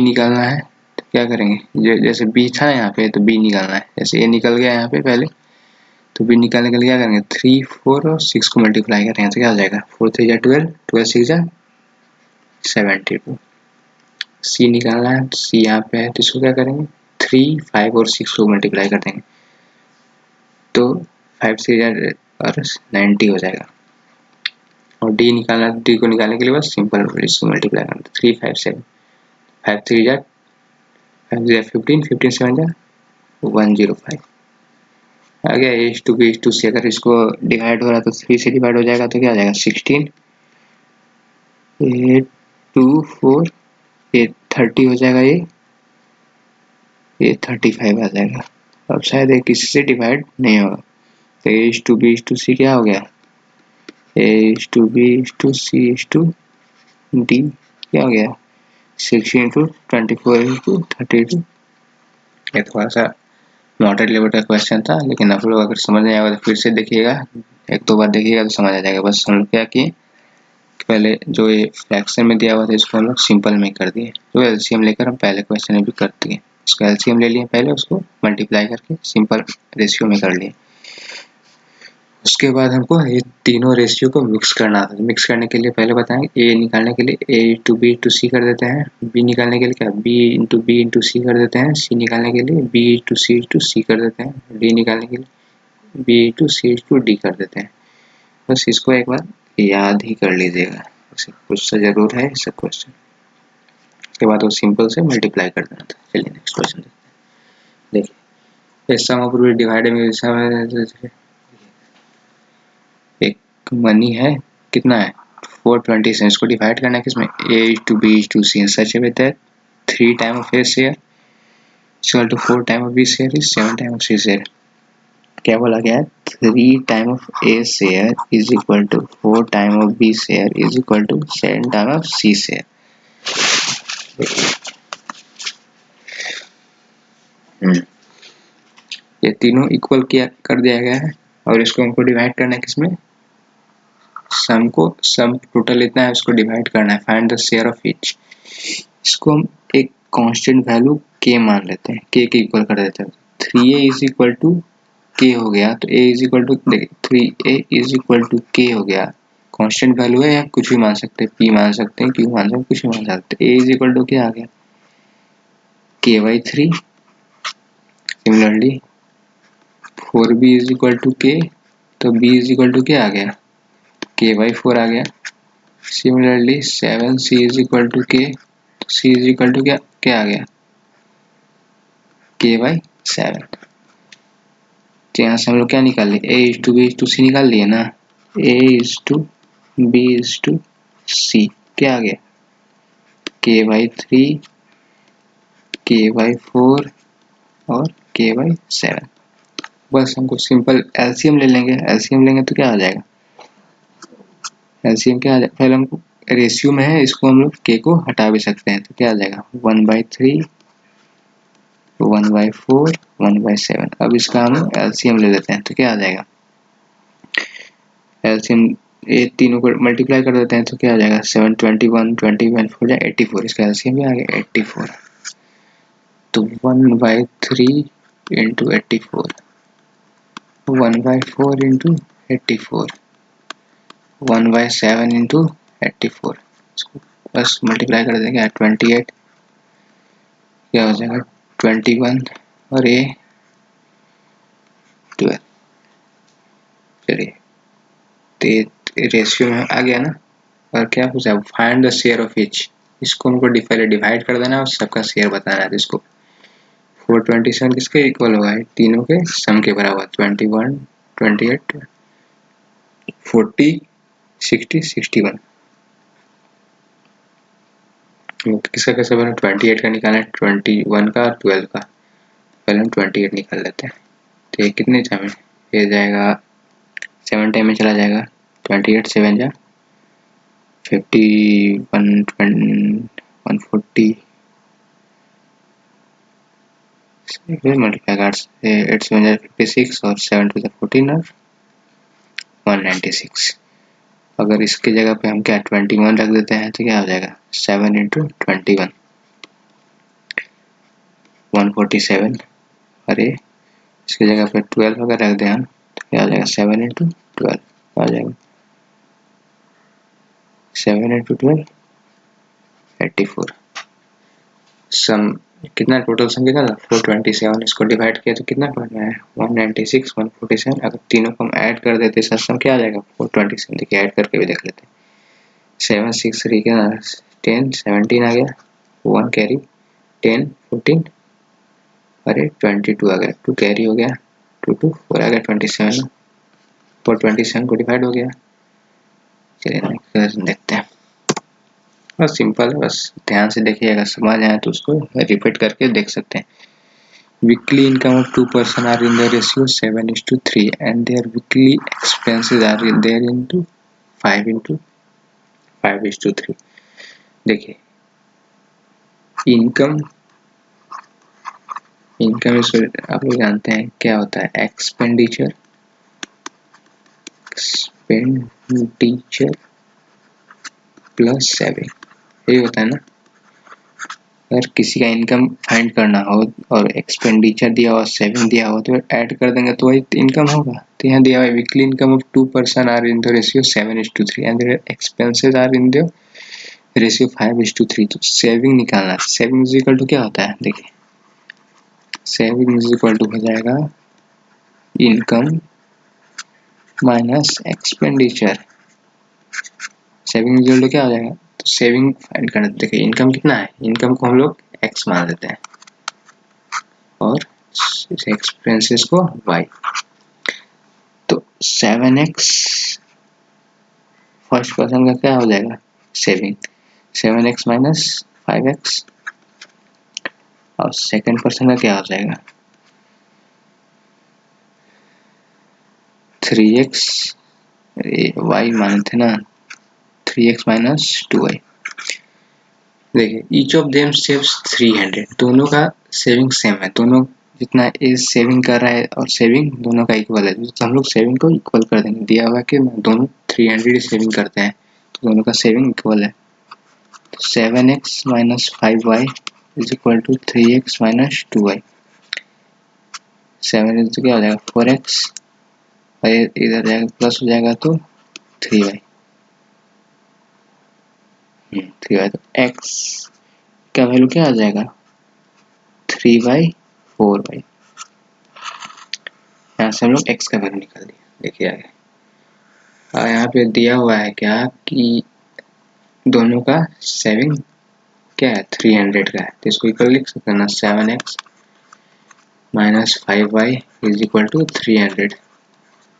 Speaker 1: निकालना है तो क्या करेंगे, जैसे B था यहाँ पे तो B निकालना है, जैसे A निकल गया यहाँ पे पहले तो B निकालने के लिए क्या करेंगे 3 4 और 6 को मल्टीप्लाई करेंगे तो क्या हो जाएगा 4 3 12 12 6 72। C निकालना है तो C यहाँ पे है तो इसको क्या करेंगे 3 5 और 6 को मल्टीप्लाई कर देंगे तो 5 6 और 90 हो जाएगा। और D निकालना है, D को निकालने के लिए बस सिंपल इसको मल्टीप्लाई करना 3 5 7 5 3 5 0 15 15 7 105 आ गया। A is to B is to C, अगर इसको डिवाइड हो रहा है तो 3 से डिवाइड हो जाएगा तो क्या आ जाएगा 16, 8 2 4 8 30 हो जाएगा, ये 35 आ जाएगा। अब शायद ये किसी से डिवाइड नहीं होगा तो A is to B is to C क्या हो गया, A is to B is to C is to D क्या हो गया 16 into 24 into 32। ये थोड़ा सा मॉडरेट लेवल का क्वेश्चन था, लेकिन आप लोग अगर समझ नहीं आएगा तो फिर से देखिएगा, एक दो बार देखिएगा तो समझ आ जाएगा। बस हम लोग क्या किए, पहले जो ये फ्रैक्शन में दिया हुआ था इसको हम लोग सिंपल में कर दिए, तो एलसीएम लेकर हम पहले क्वेश्चन में भी कर दिए। इसका एलसीएम ले लिए पहले, उसको मल्टीप्लाई करके सिंपल रेशियो में कर लिए। उसके बाद हमको ये तीनों रेशियो को मिक्स करना था। मिक्स करने के लिए पहले बताएंगे, ए निकालने के लिए A to B to C कर देते हैं, B निकालने के लिए क्या B into B into C कर देते हैं, C निकालने के लिए B to C to C कर देते हैं, D निकालने के लिए B to C to D कर देते हैं। बस इसको एक बार याद ही कर लीजिएगा, कुछ सा जरूर है इसका क्वेश्चन। उसके बाद वो सिंपल से मल्टीप्लाई कर देना था। चलिए नेक्स्ट क्वेश्चन देखिए, सम ऑफ रूट डिवाइडेड बाय एक मनी है, कितना है 420 है, इसको डिवाइड करना है किसमें A to B to C सच है that 3 time of A share equal to 4 time of B share is 7 time of C share. क्या बोला गया है 3 time of A share is equal to 4 time of B share is equal to 7 time of C share. ये तीनों इक्वल किया कर दिया गया है और इसको हमको डिवाइड करना है किसमें, सम टोटल इतना है उसको डिवाइड करना है, find the share of each. इसको हम एक कांस्टेंट वैल्यू k मान लेते हैं, k के इक्वल कर देते हैं। 3a is equal to k हो गया तो a इज इक्वल टू देखिए 3a is equal to k हो गया, कांस्टेंट वैल्यू है या कुछ भी मान सकते हैं, p मान सकते हैं, q मान सकते हैं, कुछ भी मान सकते हैं। a इज इक्वल टू क्या आ गया k/3। Similarly 4b is equal to k, तो b इज इक्वल टू क्या आ गया k/4 आ गया। Similarly 7c is equal to k, तो c इज इक्वल टू क्या आ गया k/7। तो यहाँ से हम लोग क्या निकाल लिए a is to b is to c निकाल लिए ना, a is to b is to c क्या आ गया k/3 k/4 और k/7। बस हमको सिंपल एलसीएम ले लेंगे, एलसीएम लेंगे तो क्या आ जाएगा, एलसीएम क्या आ जाएगा, पहले हमको रेशियो में है, इसको हम लोग k को हटा भी सकते हैं तो क्या आ जाएगा 1/3 1/4 1/7। अब इसका हम एलसीएम ले लेते हैं तो क्या आ जाएगा, एलसीएम ये तीनों को मल्टीप्लाई कर देते हैं तो क्या आ जाएगा 7 21 21 हो जाए 84, इसका एलसीएम भी आ गया 84। तो 1/3 इंटू 84, 1/4 इंटू 84, 1/7 इंटू 84, इसको बस मल्टीप्लाई कर देंगे 28, क्या हो जाएगा 21 और ये 12। चलिए तो रेशियो में आ गया ना। और क्या पूछा, find the share of each, इसको उनको डिवाइड कर देना और सबका शेयर बताना है। इसको 427 किसके इक्वल होगा, तीनों के सम के बराबर, 21 28 40 60 61। किसका कैसे बना, 28 का निकालना है, 21 का और 12 का, पहले हम 28 निकाल लेते हैं। तो ये कितने टाइम में ये जाएगा, 7 टाइम में चला जाएगा, 28 7 जा 50 140 मल्टीप्लाई 8 7 जा 56 और 7 टू 14 और 196। अगर इसकी जगह पे हम क्या 21 रख देते हैं तो क्या हो जाएगा 7 इंटू 21 147। अरे इसकी जगह पे 12 अगर रख दें हम तो क्या हो जाएगा 7 इंटू 12 आ जाएगा 7 इंटू 12 84। सम कितना टोटल सम कितना था 427, इसको डिवाइड किया तो कितना पड़ना है 196 147। अगर तीनों को हम ऐड कर देते इसका सम क्या आ जाएगा 427। देखिए ऐड करके भी देख लेते हैं, 7 6 3 क्या 10 17 आ गया, 1 कैरी 10 14 अरे 22 आ गया, 2 कैरी हो गया 2 2 4 आ गया 27, 427 को डिवाइड हो गया। चलिए नेक्स्ट देखते हैं, बस सिंपल है, बस ध्यान से देखिएगा, समझ आए तो उसको रिपीट करके देख सकते हैं। Weekly income of 2 person are in the ratio 7:3 and their weekly expenses are in there into 5:3। देखिए इनकम इसको आप लोग जानते हैं क्या होता है, एक्सपेंडिचर प्लस सेविंग, यही होता है ना। अगर किसी का इनकम फाइंड करना हो और एक्सपेंडिचर दिया हो सेविंग दिया हो तो ऐड कर देंगे तो वही इनकम होगा। तो यहाँ दिया हुआ है weekly income of 2 person are in the ratio 7:3 and their expenses are in the ratio 5:3। तो सेविंग निकालना है, सेविंग इज इक्वल टू क्या होता है, देखिए सेविंग इज इक्वल टू हो जाएगा income minus expenditure. Saving is equal to क्या हो जाएगा, तो सेविंग फाइंड करना, देखिए इनकम कितना है, इनकम को हम लोग x मान देते हैं और एक्सपेंसेस को y। तो 7x फर्स्ट पर्सन का क्या हो जाएगा सेविंग, 7x माइनस 5x और सेकंड पर्सन का क्या हो जाएगा 3x, y माने थे ना 3x माइनस 2y। देखिए ईच ऑफ देम सेव्स 300, दोनों का सेविंग सेम है, दोनों जितना एज सेविंग कर रहा है और सेविंग दोनों का इक्वल है, तो हम लोग सेविंग को इक्वल कर देंगे। दिया हुआ कि दोनों 300 सेविंग करते हैं तो दोनों का सेविंग इक्वल है। तो 7x minus 5y is equal to 3x minus 2y। 7 तो क्या हो जाएगा 4x और इधर जाएगा प्लस हो जाएगा तो 3y 3y। तो x का वैल्यू क्या आ जाएगा 3/4y। यहाँ से हम लोग x का वैल्यू निकाल दिया। देखिए आगे और यहाँ पे दिया हुआ है क्या कि दोनों का सेविंग क्या है 300 का है, तो इसको इक्वल लिख सकते हैं ना 7x minus 5y is equal to 300।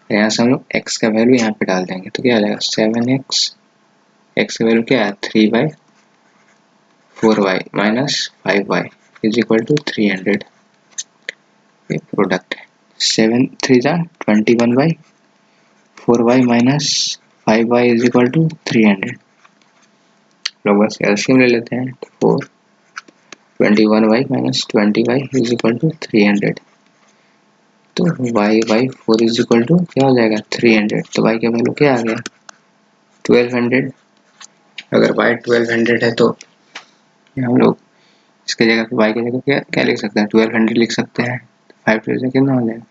Speaker 1: यहाँ से हम लोग x का वैल्यू यहाँ पे डाल देंगे तो क्या आ जाएगा 7x, x का वैल्यू क्या है 3/4y minus 5y is equal to 300। ये प्रोडक्ट है 7 3 जा 21/4y minus 5y is equal to 300। लोग बस एलसीएम ले लेते हैं 4 21y minus 20y is equal to 300। तो y/4 इज इक्वल टू क्या हो जाएगा 300। तो y का वैल्यू क्या आ गया 1200, अगर y 1200 है तो हम लोग इसके जगह पे y की जगह क्या क्या लिख सकते हैं, 1200 लिख सकते हैं। 5 टू से कितना हो जाएगा,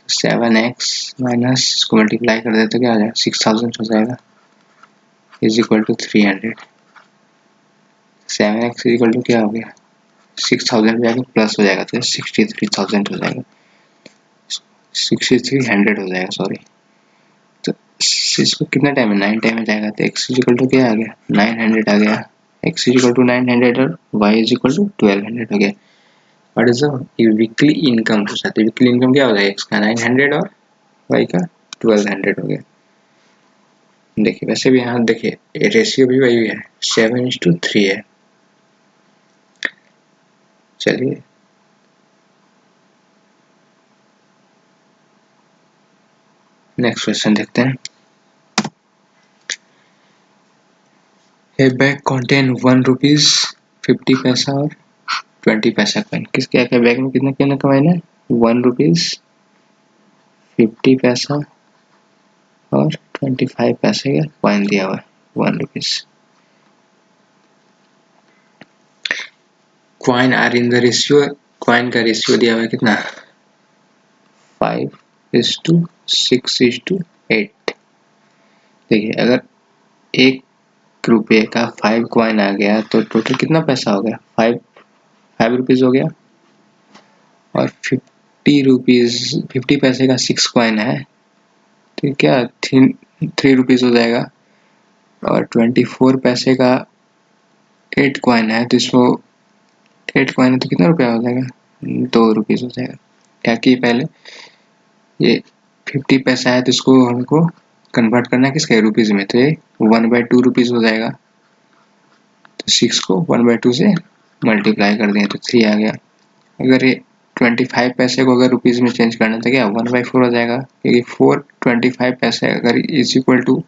Speaker 1: 7x माइनस इसको मल्टीप्लाई कर दे तो क्या हो जाएगा, 6000 हो जाएगा, is equal to 300। 7x is equal to क्या हो गया, 6000 जाके प्लस हो जाएगा तो 63000 हो जाएगा, 6300 हो जाएगा सॉरी। तो इसको कितना टाइम है, 9 टाइम में जाएगा तो x इज इक्वल टू क्या आ गया, 900 आ गया। x इज इक्वल टू 900 और y इज इक्वल टू 1200 हो गया। What is the weekly income पूछा, तो वीकली इनकम क्या हो जाएगा, x का 900 और y का 1200 हो गया। देखिए वैसे भी यहाँ देखिए रेशियो भी वही है, 7:3 है। चलिए नेक्स्ट क्वेश्चन देखते हैं। ए बैग contain 1 रुपीज 50 पैसा और 20 पैसा कॉइन। किस क्या क्या बैग में कितना कितना कॉइन है, 1 रुपीज 50 पैसा और 25 पैसे का कॉइन दिया हुआ है, 1 rupees. Coin are in the ratio, coin का रेशियो दिया हुआ है कितना, 5:6:8। देखिए अगर 1 रुपये का 5 कॉइन आ गया तो टोटल कितना पैसा हो गया, 5 रुपीज हो गया। और 50 पैसे का 6 कॉइन है तो क्या 3 रुपीज हो जाएगा। और 24 पैसे का 8 कॉइन है तो इसको 8 कॉइन है तो कितना रुपया हो जाएगा, 2 रुपीज हो जाएगा। क्या कि पहले ये 50 पैसा है तो इसको हमको कन्वर्ट करना है किसके, रुपीज में, तो ये 1/2 रुपीज हो जाएगा। तो 6 को 1/2 से मल्टीप्लाई कर दें तो 3 आ गया। अगर ये 25 पैसे को अगर रुपीज में चेंज करना तो क्या 1/4 हो जाएगा, क्योंकि 425 पैसे अगर इज इक्वल टू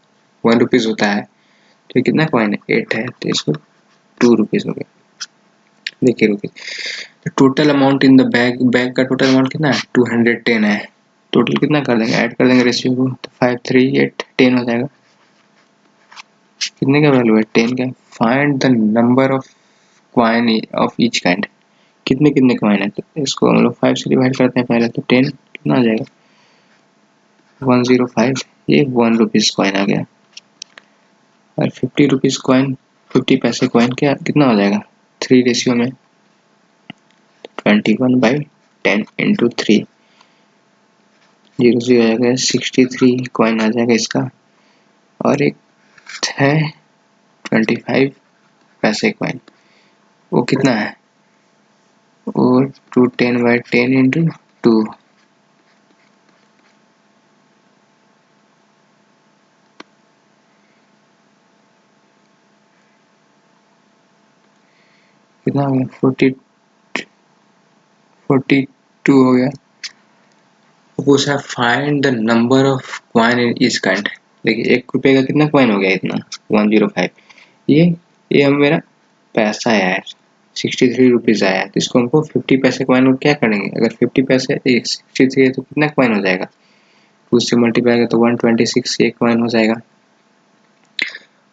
Speaker 1: 1 रुपीज होता है तो ये कितना कॉइन है, 8 है तो इसको 2 रुपीज हो गया। देखिए rupees, total amount in the bag, bag का टोटल अमाउंट कितना है, 210 है। टोटल कितना कर देंगे, ऐड कर देंगे रेशियो को तो 5 3 8 10 हो जाएगा। कितने का वैल्यू है, 10 का। Find the number of coin of each kind, कितने कितने कॉइन है तो इसको हम लोग 5 से डिवाइड करते हैं पहले, तो 10 कितना आ जाएगा, 105। ये 1 रुपीज कॉइन आ गया। और 50 रुपीज कॉइन, 50 पैसे कॉइन क्या कितना हो जाएगा, 3 रेशियो में 21/10 इंटू 3, 0 0 आ जाएगा, 63 कॉइन आ जाएगा इसका। और एक है 25 पैसे कॉइन, वो कितना है, वो 210/10 इंटू 2, कितना हो गया, 42 हो गया। पूछा find the number of coin in each kind. देखिए 1 रुपये का कितना कॉइन हो गया, इतना 105। ये हम मेरा पैसा है यार, 63 रुपीज आया, तो इसको हमको 50 पैसे कॉइन को क्या करेंगे, अगर 50 पैसे 63 है तो कितना कॉइन हो जाएगा, 2 से मल्टीप्लाई करें तो 126 ये कॉइन हो जाएगा।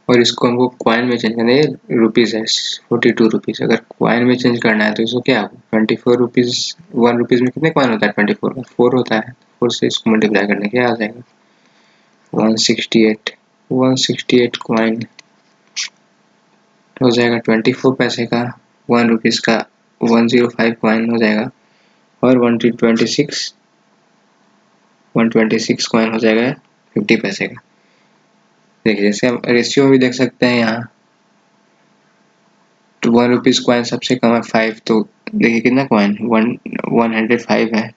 Speaker 1: और इसको हमको कॉइन में चेंज करना है, रुपीज है 42 रुपीज, अगर कॉइन में चेंज करना है तो इसको क्या 24 रुपीज, 1 रुपीज में कितने कॉइन होता है, 24 का 4 होता है, 4 से इसको मल्टीप्लाई करने क्या आ जाएगा, 168 कॉइन हो जाएगा। 24 पैसे का 1 रुपीज का 105 कॉइन हो जाएगा। और 126 कॉइन हो जाएगा 50 पैसे का। देखिए जैसे हम रेशियो में भी देख सकते हैं यहाँ, तो 1 रुपीज कॉइन सबसे कम है 5, तो देखिए कितना कॉइन 105 है,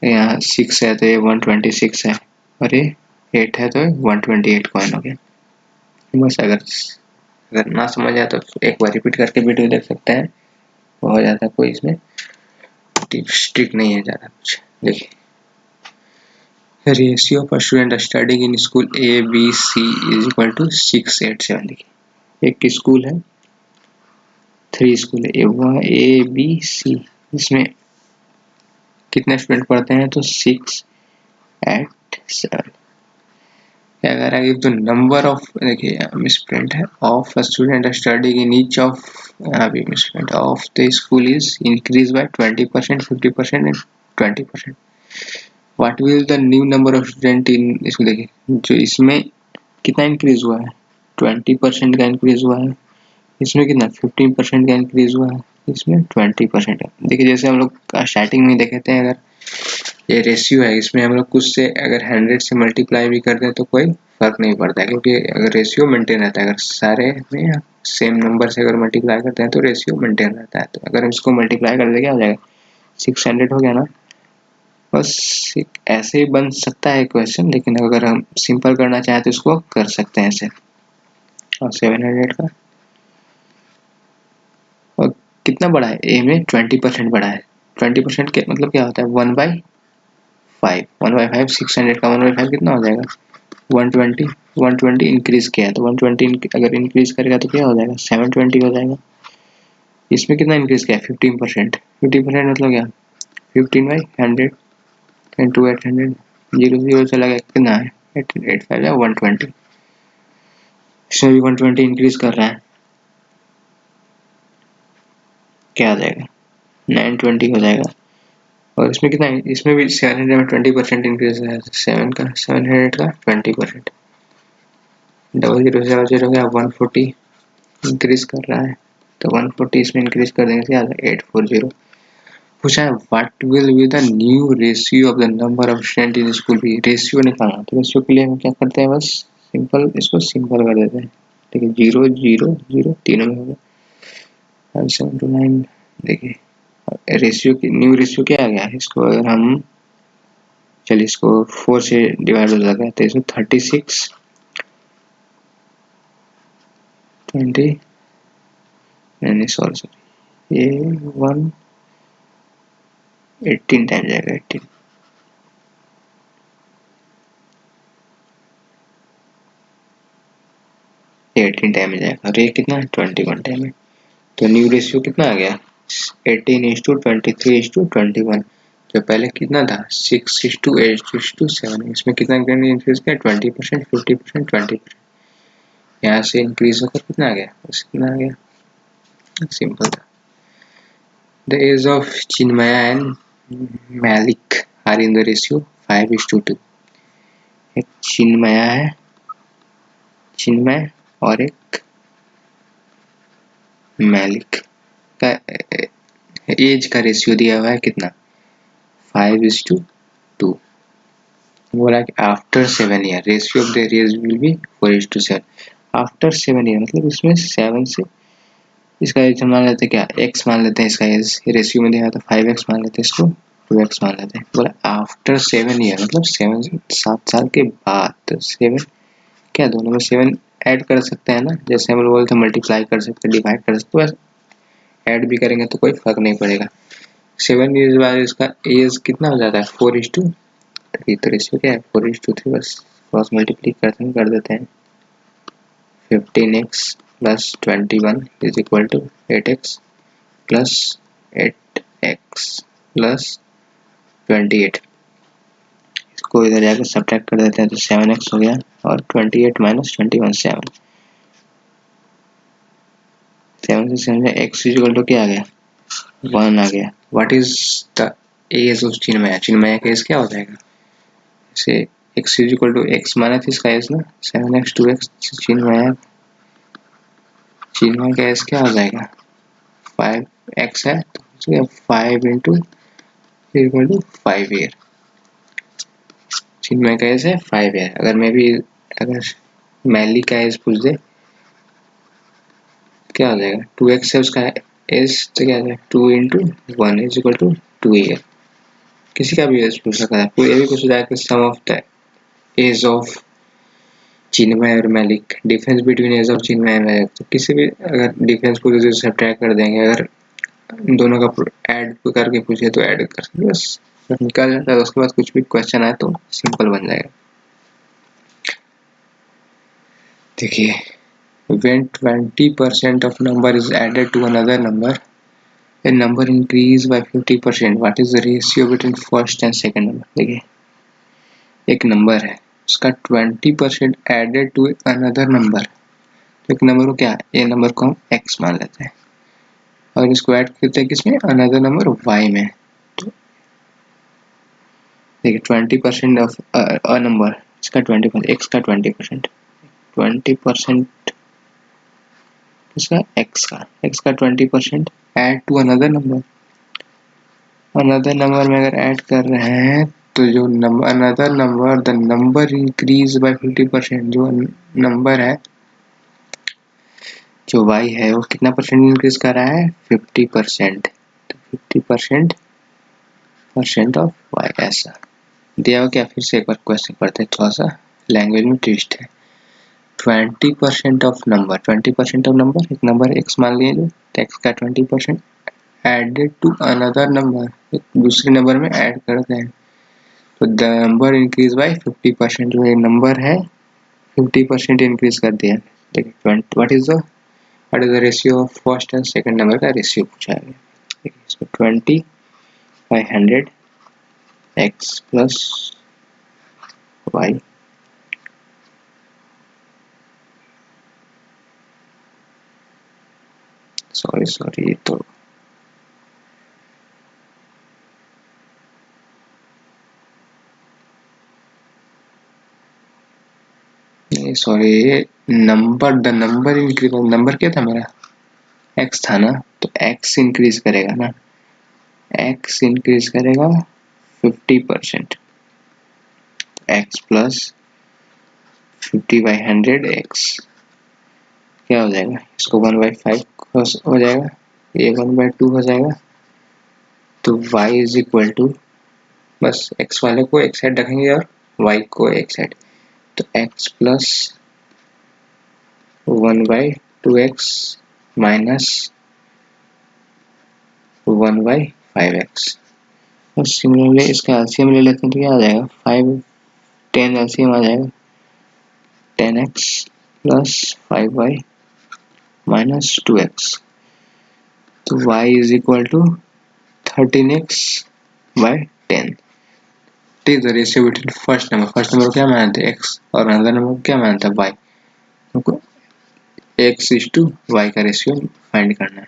Speaker 1: यहाँ 6 है तो ये 126 है, और ये 8 है तो 128 कॉइन हो गया। बस अगर ना समझ आए तो एक बार रिपीट करके वीडियो देख सकते हैं, हो जाता है, कोई इसमें स्ट्रिक्ट नहीं है ज़्यादा कुछ। देखिए रेशियो पर student studying in school A B C is equal to 6 8 7। देखिए एक स्कूल है, 3 स्कूल है, ए बी सी, इसमें कितने स्टूडेंट पढ़ते हैं तो 6 8 7। क्या कह रहा है, द नंबर ऑफ, देखिए मिसप्रिंट है, of student study in each of, अभी misprint of the school is increase by 20%, 50% and 20%। What will the new number of student in, इसको देखिए जो इसमें कितना इंक्रीज हुआ है, 20% का इंक्रीज हुआ है, इसमें कितना 15% का इंक्रीज हुआ है, इसमें 20% है। देखिए जैसे हम लोग स्टार्टिंग में देखे थे, अगर ये रेशियो है, इसमें हम लोग कुछ से अगर 100 से मल्टीप्लाई भी कर दें तो कोई फर्क नहीं पड़ता है, क्योंकि अगर रेशियो मेंटेन रहता है, अगर सारे में सेम नंबर से अगर मल्टीप्लाई करते हैं तो रेशियो मेंटेन रहता है। तो अगर हम इसको मल्टीप्लाई कर दें क्या हो जाएगा, 600 हो गया ना। बस ऐसे ही बन सकता है क्वेश्चन, लेकिन अगर हम सिंपल करना चाहें तो इसको कर सकते हैं ऐसे। और 700 का, और कितना बड़ा है, ए में 20% बड़ा है। 20% के मतलब क्या होता है, 1/5, 1/5 600 का 1/5 कितना हो जाएगा, 120। 120 इंक्रीज किया है तो 120 अगर इंक्रीज करेगा तो क्या हो जाएगा, 720 हो जाएगा। इसमें कितना इंक्रीज किया है, 15%। 50% मतलब क्या, 15/100 इंटू 800, 0 चला गया, कितना है 885 या 120। इसमें भी 120 इंक्रीज कर रहा है, क्या आ जाएगा, 920 हो जाएगा। और इसमें कितना है, इसमें भी 700 में 20% इंक्रीज है, 700 का 20%, 00 हो गया, 140 इंक्रीज कर रहा है, तो 140 इसमें इंक्रीज कर देंगे, क्या 840। पूछा है what will be the new ratio of the number of student in school भी, रेशियो निकालना। तो रेशियो के लिए हम क्या करते हैं, बस सिंपल इसको सिंपल कर देते हैं। ठीक है, 0 0 0 तीनों में हो गया, 7 to 9। देखिए रेशियो की न्यू रेशियो क्या आ गया, इसको अगर हम, चलिए इसको 4 से डिवाइड हो जाता है तो इसमें 36 20, नहीं सॉरी ये 1 18 टाइम जाएगा, 18 टाइम में जाएगा, और ये कितना है 21 टाइम में। तो न्यू रेशियो कितना आ गया, 18:23:21। जो पहले कितना था 6:8:7, इसमें कितना इंक्रीज किया 20%, 50%, 20%। यहाँ से इंक्रीज होकर कितना आ गया, बस कितना आ गया, सिंपल था। The age of Chinmaya and Malik are in the ratio 5:2। एक चिन्मया है, चिन्मय और एक मैलिक का एज का रेशियो दिया हुआ है कितना, 5:2। बोला कि after 7 year ratio of their age will be 4:7। After 7 year मतलब इसमें 7 से इसका एज मान लेते हैं, क्या x मान लेते हैं, इसका एज रेशियो में दिया था 5x मान लेते हैं, इसको 2x मान लेते हैं। बोला आफ्टर 7 ईयर मतलब 7 साल के बाद, तो 7 क्या दोनों में 7 ऐड कर सकते हैं ना, जैसे हम लोग बोलते हैं मल्टीप्लाई कर सकते हैं, डिवाइड कर सकते हैं, ऐड भी करेंगे तो कोई फर्क नहीं पड़ेगा। 7 ईयर्स बाद इसका एज कितना हो जाता है 4:3। तो रेशियो क्या है 4:3, बस क्रॉस मल्टीप्लिकेशन कर देते हैं। 15x plus 21 is equal to 8x plus 8x plus 28। इसको इधर जाकर सब्ट्रैक्ट कर देते हैं तो 7x हो गया, और 28 माइनस 21 7। 7 से 7 x इज इक्वल टू क्या आ गया 1 आ गया। What is the age of Chinmaya, Chinmaya का एज क्या हो जाएगा, से x is equal to x माना था इसका एज ना 7x 2x, चिन्मया का एज क्या हो जाएगा 5x है, तो 5 इंटू इक्वल टू 5 ईयर। चिन्मय का एज है 5 ईयर। अगर मैं भी अगर मैली का एज पूछ दे क्या हो जाएगा 2x है उसका एज, तो क्या हो जाएगा 2 into 1 is equal to 2 year. किसी का भी एज पूछ सकता है, कोई भी कुछ जाएगा sum of the age of Chinmay और Malik, difference between age of Chinmay and Malik. तो किसी भी अगर डिफरेंस को जैसे सब्ट्रैक्ट कर देंगे, अगर दोनों का ऐड करके पूछे तो ऐड कर सकते, बस निकल जाता है। उसके बाद कुछ भी क्वेश्चन आए तो सिंपल बन जाएगा। देखिए when 20% of number is added to another number, a number increase by 50%, what is the ratio between first and second number। देखिए एक नंबर है उसका 20% एडेड टू अनदर नंबर। एक नंबर को क्या, ए नंबर को हम x मान लेते हैं और इसको ऐड करते हैं किसमें, अनदर नंबर y में। तो देखिए 20% ऑफ अ नंबर, इसका 20%, x का 20%, 20% इसका x का 20% add to another number. Another number में अगर ऐड कर रहे हैं तो जो number, another number, the number increase by 50%, जो नंबर है, जो y है वो कितना परसेंट इंक्रीज कर रहा है, 50%। तो 50% ऑफ y ऐसा दिया हो क्या। फिर से एक बार क्वेश्चन पढ़ते हैं, थोड़ा सा लैंग्वेज में ट्विस्ट है। 20% ऑफ नंबर, 20% ऑफ नंबर, एक नंबर x मान लिए जो, तो x का 20% एडेड टू अनदर नंबर, एक दूसरे नंबर में ऐड करते हैं तो द नंबर इंक्रीज बाय 50%, जो ये नंबर है 50% इंक्रीज कर दिया। देखिए what is the ratio of first and second number का रेशियो पूछा है। देखिए इसको 20/100 x प्लस y, सॉरी तो sorry number, the number increase, number क्या था मेरा, x था ना, तो x इंक्रीज करेगा ना, x इंक्रीज करेगा 50%, x प्लस 50/100 x क्या हो जाएगा, इसको 1/5 हो जाएगा, ये 1/2 हो जाएगा। तो y इज इक्वल टू, बस x वाले को एक साइड रखेंगे और y को एक साइड, तो x plus 1/2x minus 1/5x। और सिमिलरली इसका एलसीएम ले लेते हैं तो क्या आ जाएगा, 10 एलसीएम आ जाएगा, 10x plus 5y minus 2x। तो y is equal to 13x/10। The ratio between first number को क्या माना था x और अनदर नंबर को क्या माना था y, हमको x इज टू y का रेशियो फाइंड करना है।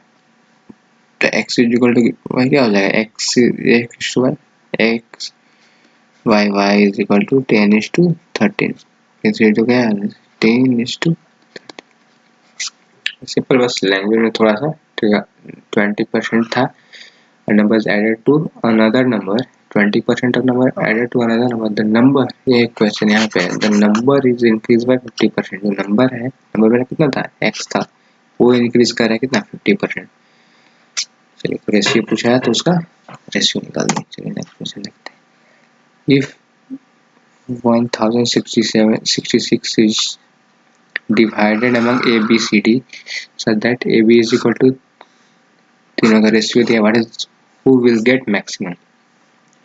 Speaker 1: तो x is equal to y क्या हो जाएगा, x is to y, x y is equal to 10 is to 13, इस तो क्या है 10 इज टू, सिंपल, बस लैंग्वेज में थोड़ा सा ठीक है। 20% था, numbers added to another number, 20% of number added to another number, the number, ये क्वेश्चन यहाँ पे है, the number is increased by 50%, जो नंबर है, नंबर मेरा कितना था, x था, वो इंक्रीज कर रहा है कितना, 50%। चलिए रेशियो पूछा है तो उसका रेशियो निकाल दें। चलिए नेक्स्ट क्वेश्चन देखते हैं। If 1066 is divided among a b c d such that a b is equal to, तीनों का रेशियो दिया, what is, who will get maximum.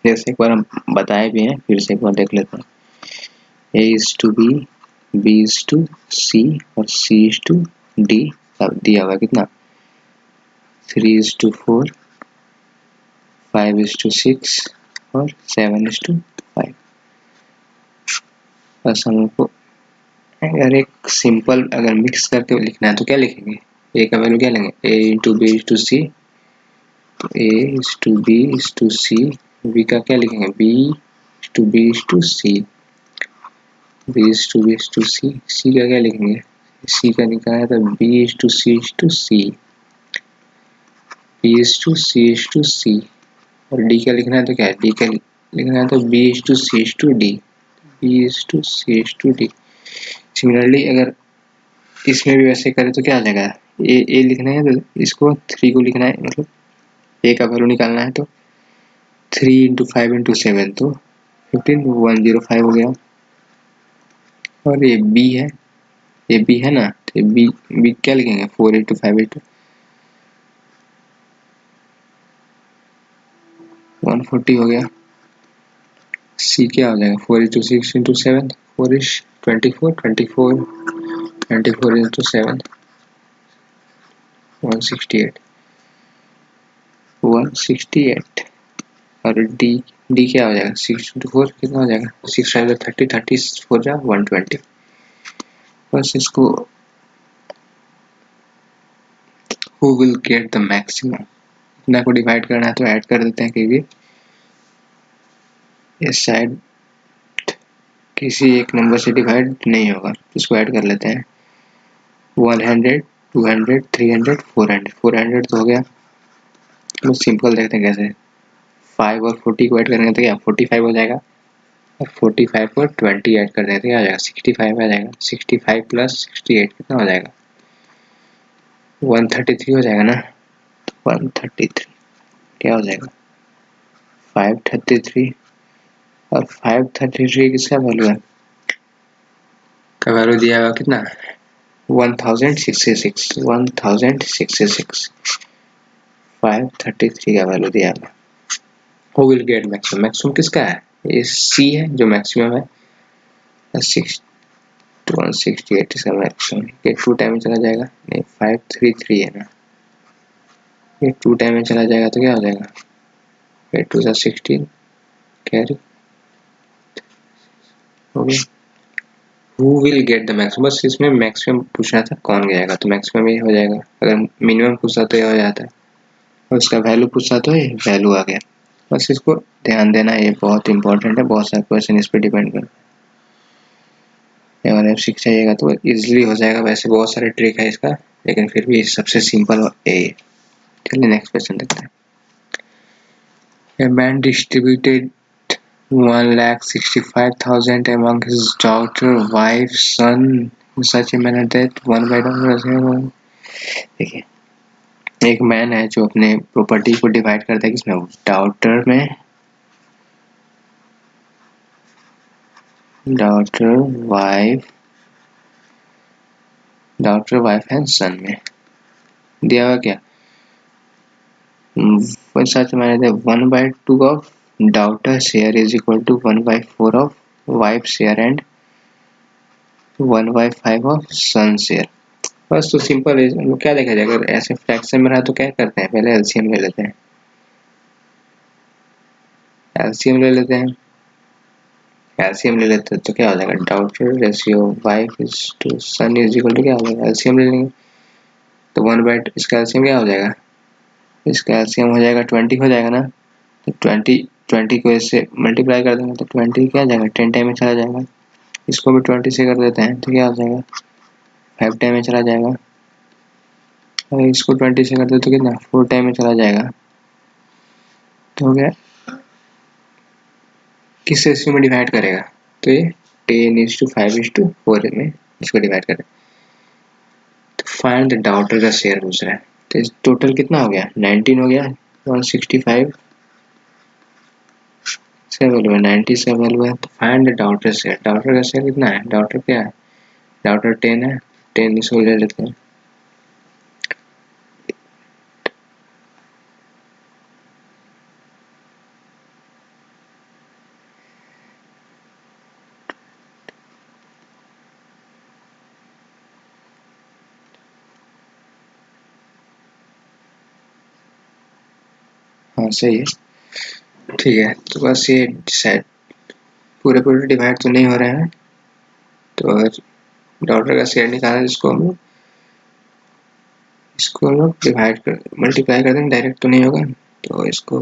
Speaker 1: जैसे एक बार हम बताए भी हैं, फिर से एक बार देख लेते हैं। a is to b, b is to c और c is to d दिया हुआ कितना, 3 is to 4, 5 is to 6 और 7 is to 5। बस हमको अगर एक सिंपल अगर मिक्स करके लिखना है तो क्या लिखेंगे, a का वैल्यू क्या लेंगे, a into B is to C, तो a is to b is to c, b का क्या लिखेंगे, b is to b is to c, b is to b is to c, c का क्या लिखेंगे, c का निकाला है तो b is to c is to c, b is to c is to c, और d का लिखना है तो क्या है, d का लिखना है तो b is to c is to d, b is to c is to d। Similarly अगर इसमें भी वैसे करें तो क्या आ जाएगा, ए लिखना है तो इसको 3 को लिखना है, मतलब ए का वैल्यू निकालना है तो 3 इंटू 5 इंटू 7 तो 105 हो गया। और ये बी है, ये बी है ना, तो बी क्या लिखेंगे, 4 इंटू 5 इंटू 140 हो गया। सी क्या हो जाएगा, 4 इंटू 6 इंटू 7, 4 इज 24, 24 इंटू 7 168, 168 और डी क्या हो जाएगा 6 into 4 कितना हो जाएगा 6 5 30 30 4 जा 120। बस इसको who will get the maximum इतना को डिवाइड करना है तो ऐड कर देते हैं क्योंकि इस साइड किसी एक नंबर से डिवाइड नहीं होगा, इसको ऐड कर लेते हैं 100 200 300 400 400 तो हो गया। बस सिंपल देखते हैं कैसे 5 और 40 को ऐड करेंगे तो क्या 45 हो जाएगा और 45 को 20 ऐड कर देंगे तो क्या हो जाएगा 65 आ जाएगा। 65 प्लस 68 कितना हो जाएगा 133 हो जाएगा ना। 133 क्या हो जाएगा 533 और 533 किसका वैल्यू है का वैल्यू दिया हुआ कितना 1066 1066 533 का वैल्यू दिया हुआ। Who will get maximum maximum किसका है ये सी है जो मैक्सिमम है 168 इसका मैक्सिमम। ये 2 टाइम में चला जाएगा नहीं 533 है ना ये 2 टाइम में चला जाएगा तो क्या हो जाएगा 8 2 16 कैरी हो गया। Who will get the maximum बस इसमें मैक्सिमम पूछना था कौन गएगा तो मैक्सिमम ये हो जाएगा। अगर मिनिमम पूछता तो ये हो जाता है और उसका वैल्यू पूछता तो ये वैल्यू आ गया। बस इसको ध्यान देना ये बहुत इंपॉर्टेंट है, बहुत सारे क्वेश्चन इस पर डिपेंड करते हैं। अगर आप सीख जाइएगा तो इजीली हो जाएगा। वैसे बहुत सारे ट्रिक है इसका लेकिन फिर भी सबसे सिंपल है। चलिए नेक्स्ट क्वेश्चन देखते हैं। A man distributed 1,65,000 among his daughter, wife, son in such a manner that one by one। देखिए एक मैन है जो अपने प्रॉपर्टी को डिवाइड करता है किसमें डॉटर में, डॉटर वाइफ एंड सन में दिया हुआ क्या सच मैंने 1/2 of daughter share is equal to 1/4 of wife share and 1/5 of son share. बस तो सिंपल है। क्या देखा जाए अगर ऐसे फ्रैक्शन में रहा तो क्या करते हैं पहले एलसीएम ले लेते हैं। एलसीएम ले लेते हैं तो क्या हो जाएगा daughter ratio wife is to son is equal to क्या हो जाएगा एलसीएम ले लेंगे तो 1/2 इसका एलसीएम क्या हो जाएगा इसका एलसीएम हो जाएगा 20 हो जाएगा ना। तो 20 को इससे मल्टीप्लाई कर देंगे तो 20 क्या आ जाएगा 10 टाइम में चला जाएगा। इसको भी 20 से कर देते हैं तो क्या हो जाएगा 5 टाइम में चला जाएगा। अगर इसको 20 से कर दे तो कितना 4 टाइम में चला जाएगा। तो हो गया किस रेशियो में डिवाइड करेगा तो ये 10:5:4 में इसको डिवाइड करें। तो फाइंड द डॉटर का शेयर पूछ रहा है तो टोटल कितना हो गया 19 हो गया 165 से वैल्यू है 90 से वैल्यू है। तो find the daughter share, daughter का शेयर कितना है डॉटर क्या है डॉटर 10 है 10 इसको ले लेते हैं। हाँ सही है ठीक है। तो बस ये डिसाइड पूरे डिवाइड तो नहीं हो रहे हैं तो अगर डॉटर का शेयर निकालना इसको हम लोग डिवाइड कर मल्टीप्लाई कर देंगे डायरेक्ट तो नहीं होगा तो इसको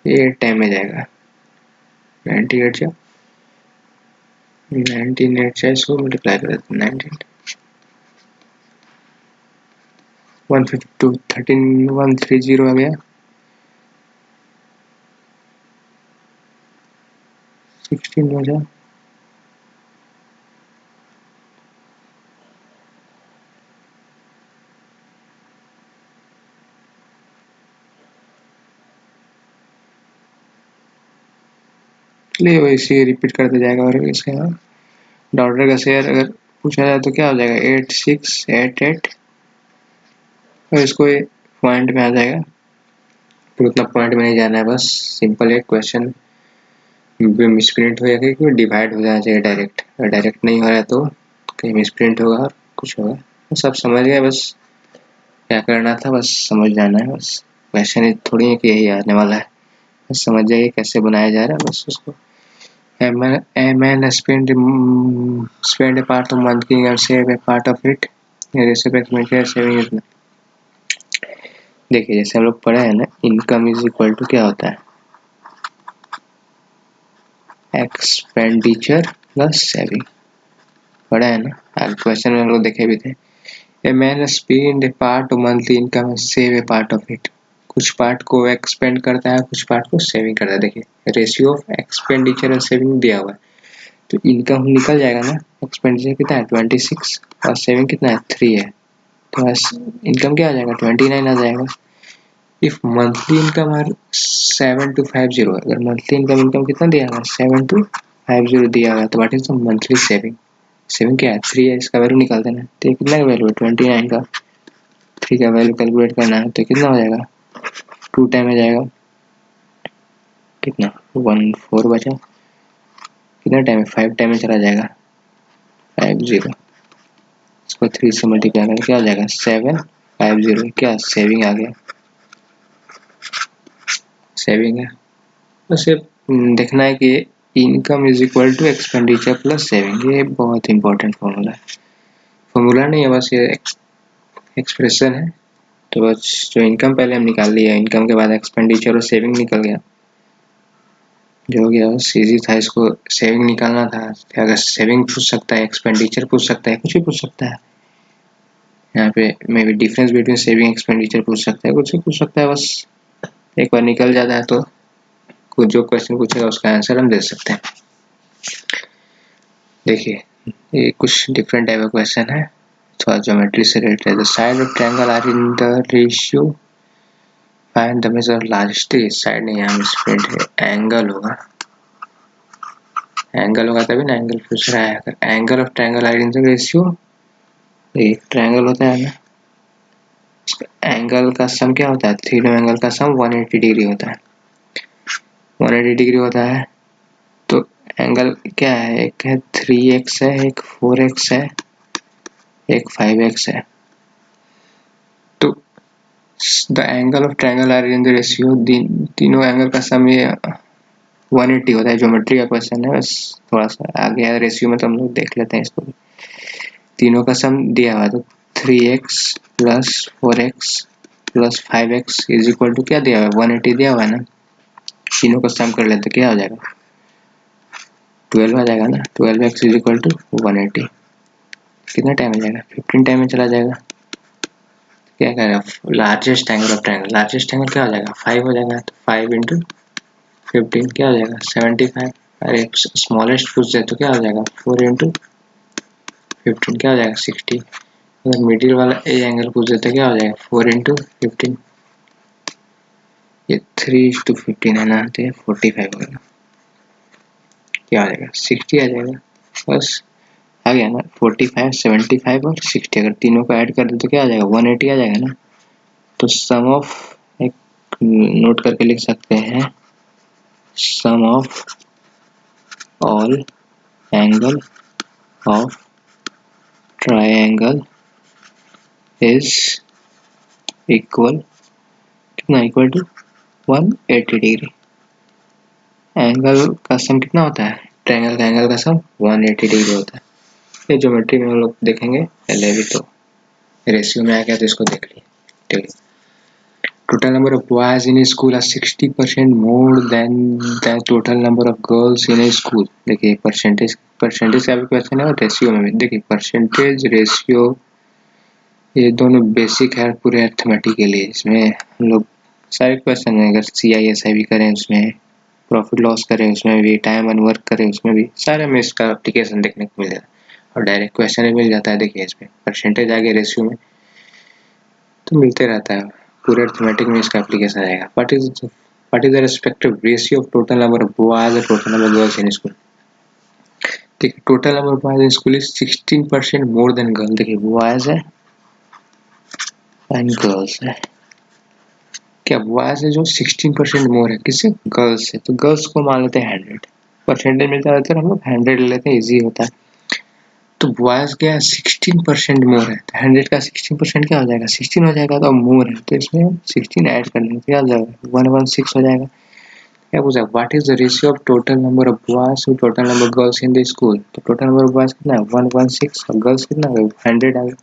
Speaker 1: ये 8 टाइम में जाएगा 98 जा 98 से इसको मल्टीप्लाई कर देते हैं 98 152 130 आ गया 16 हो जा चलिए वैसे रिपीट करते जाएगा। और इसके डॉटर का शेयर अगर पूछा जाए तो क्या हो जाएगा 8688 और इसको पॉइंट में आ जाएगा। फिर उतना पॉइंट में नहीं जाना है बस सिंपल एक क्वेश्चन मिसप्रिंट हो जाएगा कि डिवाइड हो जाना चाहिए डायरेक्ट। अगर डायरेक्ट नहीं हो रहा है तो कहीं मिसप्रिंट होगा और कुछ होगा। सब समझ गए बस क्या करना था बस समझ जाना है बस। क्वेश्चन थोड़ी है कि यही आने वाला है, बस समझ जाइए कैसे बनाया जा रहा है बस उसको। man spend a part of monthly and save a part of it, saving is। देखिए जैसे हम लोग पढ़े हैं ना, इनकम इज इक्वल टू क्या होता है, एक्सपेंडिचर प्लस सेविंग, पढ़ा है ना, आज क्वेश्चन में हम लोग देखे भी थे। A man spend A part of monthly income and save A part of it, कुछ पार्ट को एक्सपेंड करता है, कुछ पार्ट को सेविंग करता है। देखिए ratio of expenditure and saving दिया हुआ है, तो इनकम निकल जाएगा ना, एक्सपेंडिचर कितना है 26 और सेविंग कितना है 3 है, तो बस इनकम क्या आ जाएगा 29 आ जाएगा। इफ मंथली इनकम आर 7250, अगर मंथली इनकम कितना दिया हुआ है 7250 दिया हुआ है, तो what is the monthly saving, saving क्या है 3 है, इसका वैल्यू निकाल देना है, तो ये कितना का वैल्यू है 29 का, 3 का वैल्यू कैलकुलेट करना है, तो कितना हो जाएगा 2 टाइम में जाएगा, कितना 14 बचा, कितना टाइम है 5 टाइम में चला जाएगा 50, इसको 3 से मल्टीप्लाई करें क्या हो जाएगा 750, क्या सेविंग आ गया, सेविंग है। तो सिर्फ देखना है कि income is equal to expenditure plus saving, ये बहुत इंपॉर्टेंट फॉर्मूला है, फॉर्मूला नहीं है बस ये एक्सप्रेशन है। तो बस जो इनकम पहले हम निकाल लिया, इनकम के बाद एक्सपेंडिचर और सेविंग निकल गया, जो हो गया बस इजी था, इसको सेविंग निकालना था। अगर सेविंग पूछ सकता है, एक्सपेंडिचर पूछ सकता है, कुछ भी पूछ सकता है, यहाँ पे may be difference between saving expenditure पूछ सकता है, कुछ भी पूछ सकता है, बस एक बार निकल जाता है तो कुछ जो क्वेश्चन पूछेगा उसका आंसर हम दे सकते हैं। देखिए ये कुछ डिफरेंट टाइप का क्वेश्चन है, थोड़ा ज्योमेट्री से रिलेटेड है। The side of triangle are in the ratio, find the measure of largest, side नहीं यहाँ स्प्रेड है, एंगल होगा, एंगल होगा तभी ना एंगल पूछ रहा है। अगर angle of triangle are in the ratio, एक ट्रायंगल होता है ना, एंगल का सम क्या होता है, तीनों एंगल का सम 180 डिग्री होता है, 180 डिग्री होता है। तो एंगल क्या है, एक है 3x है, एक 4x है, एक 5x है। तो the angle of triangle are in the ratio, तीनों एंगल का सम ये 180 होता है। ज्योमेट्री का क्वेश्चन है, बस थोड़ा सा आगे है रेशियो में, तो हम लोग देख लेते हैं इसको। तीनों का सम दिया हुआ है, तो 3x plus 4x plus 5x is equal to क्या दिया हुआ है 180 दिया हुआ है ना, तीनों का सम कर लेते क्या हो जाएगा 12 आ जाएगा ना, 12x इज इक्वल टू 180, कितना टाइम में जाएगा 15 टाइम में चला जाएगा। क्या करेगा largest angle of triangle, largest angle क्या हो जाएगा 5 हो जाएगा, तो 5 इंटू 15 क्या हो जाएगा 75, अरे स्मॉलेस्ट पूछ जाए तो क्या हो जाएगा 4 इंटू 15 क्या हो जाएगा 60, अगर मिडिल वाला ए एंगल पूछ देते क्या हो जाएगा 4 इंटू 15, ये 3:15 है ना, तो ये 45 होगा, क्या आ जाएगा 60 आ जाएगा, बस आ गया ना 45, 75 और 60, अगर तीनों को ऐड कर दे तो क्या आ जाएगा 180 आ जाएगा ना। तो सम ऑफ, एक नोट करके लिख सकते हैं, sum of all angle of triangle is equal, कितना इक्वल टू 180 डिग्री। एंगल का सम कितना होता है, ट्रायंगल का एंगल का सम 180 डिग्री होता है। ये ज्योमेट्री में हम लोग देखेंगे, पहले भी तो रेशियो में आ गया तो इसको देख लिए, ठीक है। Total number of boys in a school are 60% more than the total number of girls in a school। देखिए परसेंटेज का भी क्वेश्चन है और रेशियो में भी। देखिए परसेंटेज रेशियो ये दोनों बेसिक है पूरे अर्थमेटिक के लिए, इसमें हम लोग सारे क्वेश्चन है, अगर CISI भी करें उसमें, प्रॉफिट लॉस करें उसमें भी, टाइम एंड वर्क करें उसमें भी, सारे में इसका एप्लीकेशन देखने को मिलेगा और डायरेक्ट क्वेश्चन भी मिल जाता है। देखिए इसमें परसेंटेज आ गया, रेशियो में तो मिलते रहता है, पूरे अर्थमेटिक में इसका एप्लीकेशन आएगा। What is the respective ratio of total number of boys और total number of girls in school. देखिए total number of boys in school is 16% more than girl. देखिए बॉयज है एंड गर्ल्स है, क्या बॉयज है जो 16% मोर है किससे, गर्ल्स से, तो गर्ल्स को मान लेते हैं 100, परसेंटेज मिलता रहता है हम लोग 100 ले लेते हैं, ईजी होता है। तो बॉयज क्या 16% मोर है, तो 100 का 16% क्या हो जाएगा 16 हो जाएगा, तो मोर है तो इसमें 16 ऐड कर लेंगे, क्या हो जाएगा 116 हो जाएगा। क्या पूछा what is the ratio of total number of boys to total number of girls in the school, तो टोटल नंबर ऑफ बॉयज कितना है 116 और गर्ल्स कितना है 100 आ गया।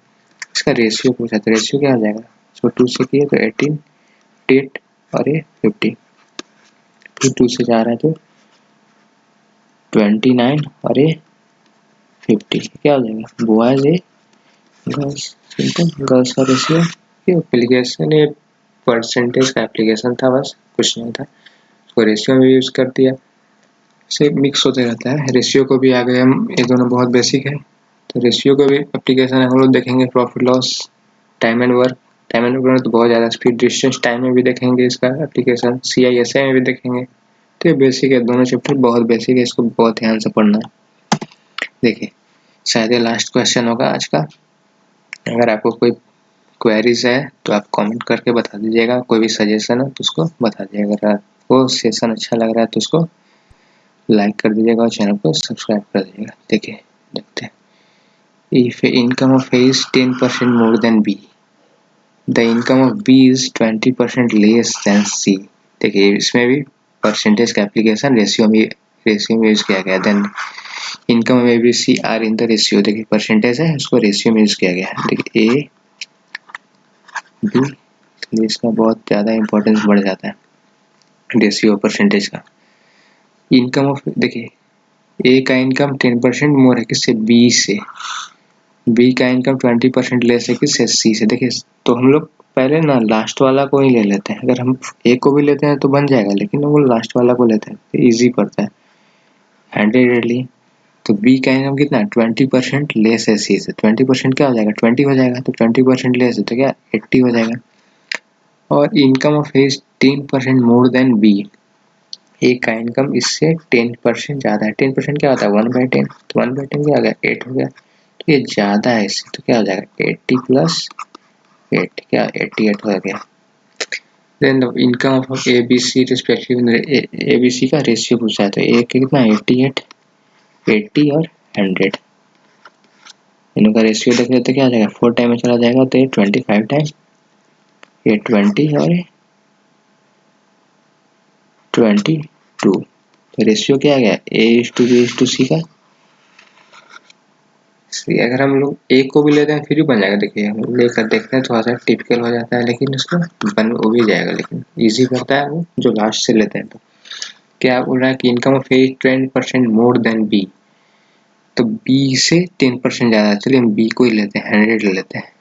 Speaker 1: इसका रेशियो पूछा तो रेशियो क्या हो जाएगा, सो 2 से किए तो 18 8 और ये 50, फिर 2 से जा रहा है तो 29 और ये 50, क्या हो जाएगा बॉयज ए गर्ल्स, सिंपल गर्ल्स का रेशियो। ये एप्लीकेशन ये परसेंटेज का एप्लीकेशन था, बस कुछ नहीं था, तो रेशियो में यूज कर दिया, से मिक्स होते रहता है। रेशियो को भी आगे हम, ये दोनों बहुत बेसिक है, तो रेशियो को भी एप्लीकेशन हम लोग देखेंगे, profit loss, time and work, time and work तो बहुत ज़्यादा, स्पीड डिस्टेंस टाइम में भी देखेंगे इसका एप्लीकेशन, CISI में भी देखेंगे। तो ये बेसिक है, दोनों चैप्टर बहुत बेसिक है, इसको बहुत ध्यान से पढ़ना है। देखिए शायद ये लास्ट क्वेश्चन होगा आज का, अगर आपको कोई क्वेरीज है तो आप कमेंट करके बता दीजिएगा, कोई भी सजेशन है तो उसको बता दीजिएगा, अगर आपको सेशन अच्छा लग रहा है तो उसको लाइक कर दीजिएगा और चैनल को सब्सक्राइब कर दीजिएगा। देखिए देखते हैं, if income of A is 10% more than B, the income of B is 20% less than C। देखिए इसमें भी परसेंटेज का एप्लीकेशन रेशियो में यूज किया गया। देन इनकम में भी C are in the ratio, देखिए परसेंटेज है उसको रेशियो में यूज किया गया है। देखिए A B, इसलिए इसका बहुत ज़्यादा इंपॉर्टेंस बढ़ जाता है रेशियो परसेंटेज का। इनकम ऑफ, देखिए A का इनकम 10% मोर है किससे B से, B का इनकम 20% लेस है किससे C से। देखिए तो हम लोग पहले ना लास्ट वाला को ही ले लेते हैं, अगर हम A को भी लेते हैं तो बन जाएगा, लेकिन वो लास्ट वाला को लेते हैं तो ईजी पड़ता है हैंडेडली। तो B का इनकम कितना है 20% लेस है C से, 20% क्या हो जाएगा 20 हो जाएगा, तो 20% लेस है तो क्या 80 हो जाएगा। और income of A 10% more than B, A का इनकम इससे 10% ज़्यादा है, 10% क्या होता है 1/10, तो 1/10 क्या आ गया 8 हो गया, तो ये ज़्यादा है इससे, तो क्या हो जाएगा 80 + 8, क्या 88 हो गया। Then the income of ABC respective, ABC का रेशियो पूछा है तो A का कितना 88, 80 और 100, इनका रेशियो देख लेते क्या आ जाएगा 4 टाइम में चला जाएगा, तो ये 25 टाइम, ये 20 और 22, तो रेशियो क्या आ गया A:B:C का। अगर हम लोग A को भी लेते हैं फिर भी बन जाएगा, देखिए हम लेकर देखते हैं, थोड़ा सा टिपिकल हो जाता है लेकिन उसको बन वो भी जाएगा, लेकिन इजी पड़ता है वो जो लास्ट से लेते हैं। तो क्या बोल रहा है कि income of A 10% more than B, तो B से 10% ज़्यादा, चलिए हम B को ही लेते हैं 100 ले लेते हैं,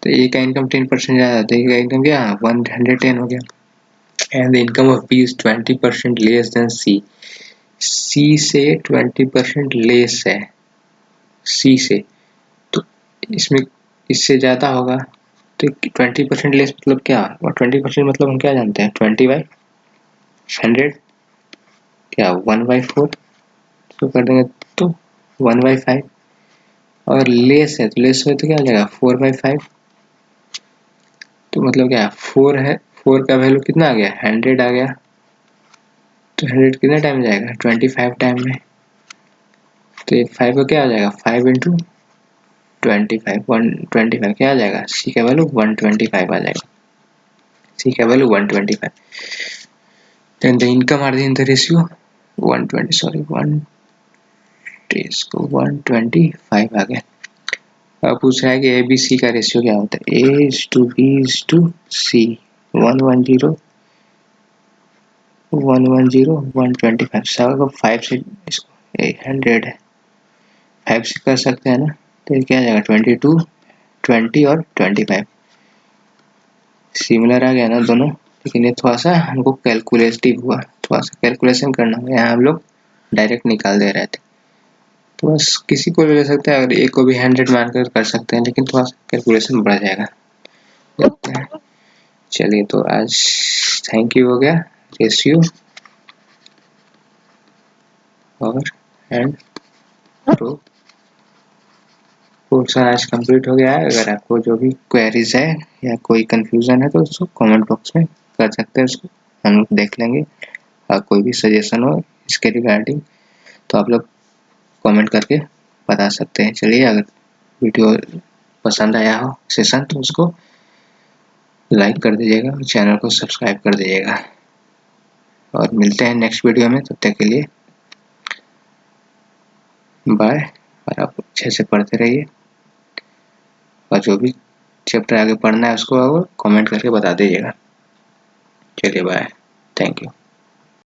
Speaker 1: तो A का इनकम 10% ज़्यादा, तो A का इनकम क्या 110 हो गया। And the income of B is 20% less than C, C से 20% लेस है C से, तो इसमें इससे ज़्यादा होगा, तो 20% लेस मतलब क्या, और 20% मतलब हम क्या जानते हैं 20/100, क्या 1/4, तो कर देंगे तो 1/5, और लेस है तो लेस है तो क्या हो जाएगा 4/5, तो मतलब क्या 4 है, 4 का वैल्यू कितना आ गया 100 आ गया, तो 100 कितने टाइम जाएगा 25 टाइम में, तो 5 का क्या आ जाएगा 5 × 25, 125 क्या आ जाएगा, C का वैल्यू 125 आ जाएगा, C का value 125। Then the income are in the ratio 120, sorry 125 आ गया। अब पूछ रहा है कि ABC का रेशियो क्या होता है, A:B:C 110 110 125, सब 5 से इसको 100 है 5 से कर सकते हैं ना, तो ये क्या आ जाएगा 22 20 और 25, सिमिलर आ गया ना दोनों, लेकिन ये थोड़ा सा हमको कैलकुलेटिव हुआ, थोड़ा सा कैलकुलेशन करना हुआ, यहाँ हम लोग डायरेक्ट निकाल दे रहे थे, तो बस किसी को भी ले सकते हैं, अगर A को भी 100 मानकर कर सकते हैं, लेकिन थोड़ा सा कैलकुलेशन बढ़ जाएगा। देखते हैं, चलिए तो आज थैंक यू हो गया, रेशियो और एंड तो कोर्स आज कंप्लीट हो गया है। अगर आपको जो भी क्वेरीज है या कोई कंफ्यूजन है तो उसको कमेंट बॉक्स में कर सकते हैं, उसको हम लोग देख लेंगे, और कोई भी सजेशन हो इसके रिगार्डिंग तो आप लोग कमेंट करके बता सकते हैं। चलिए, अगर वीडियो पसंद आया हो सेशन तो उसको लाइक कर दीजिएगा और चैनल को सब्सक्राइब कर दीजिएगा। और मिलते हैं नेक्स्ट वीडियो में, तब तक के लिए बाय। और आप अच्छे से पढ़ते रहिए और जो भी चैप्टर आगे पढ़ना है उसको कमेंट करके बता दीजिएगा। चलिए बाय, थैंक यू।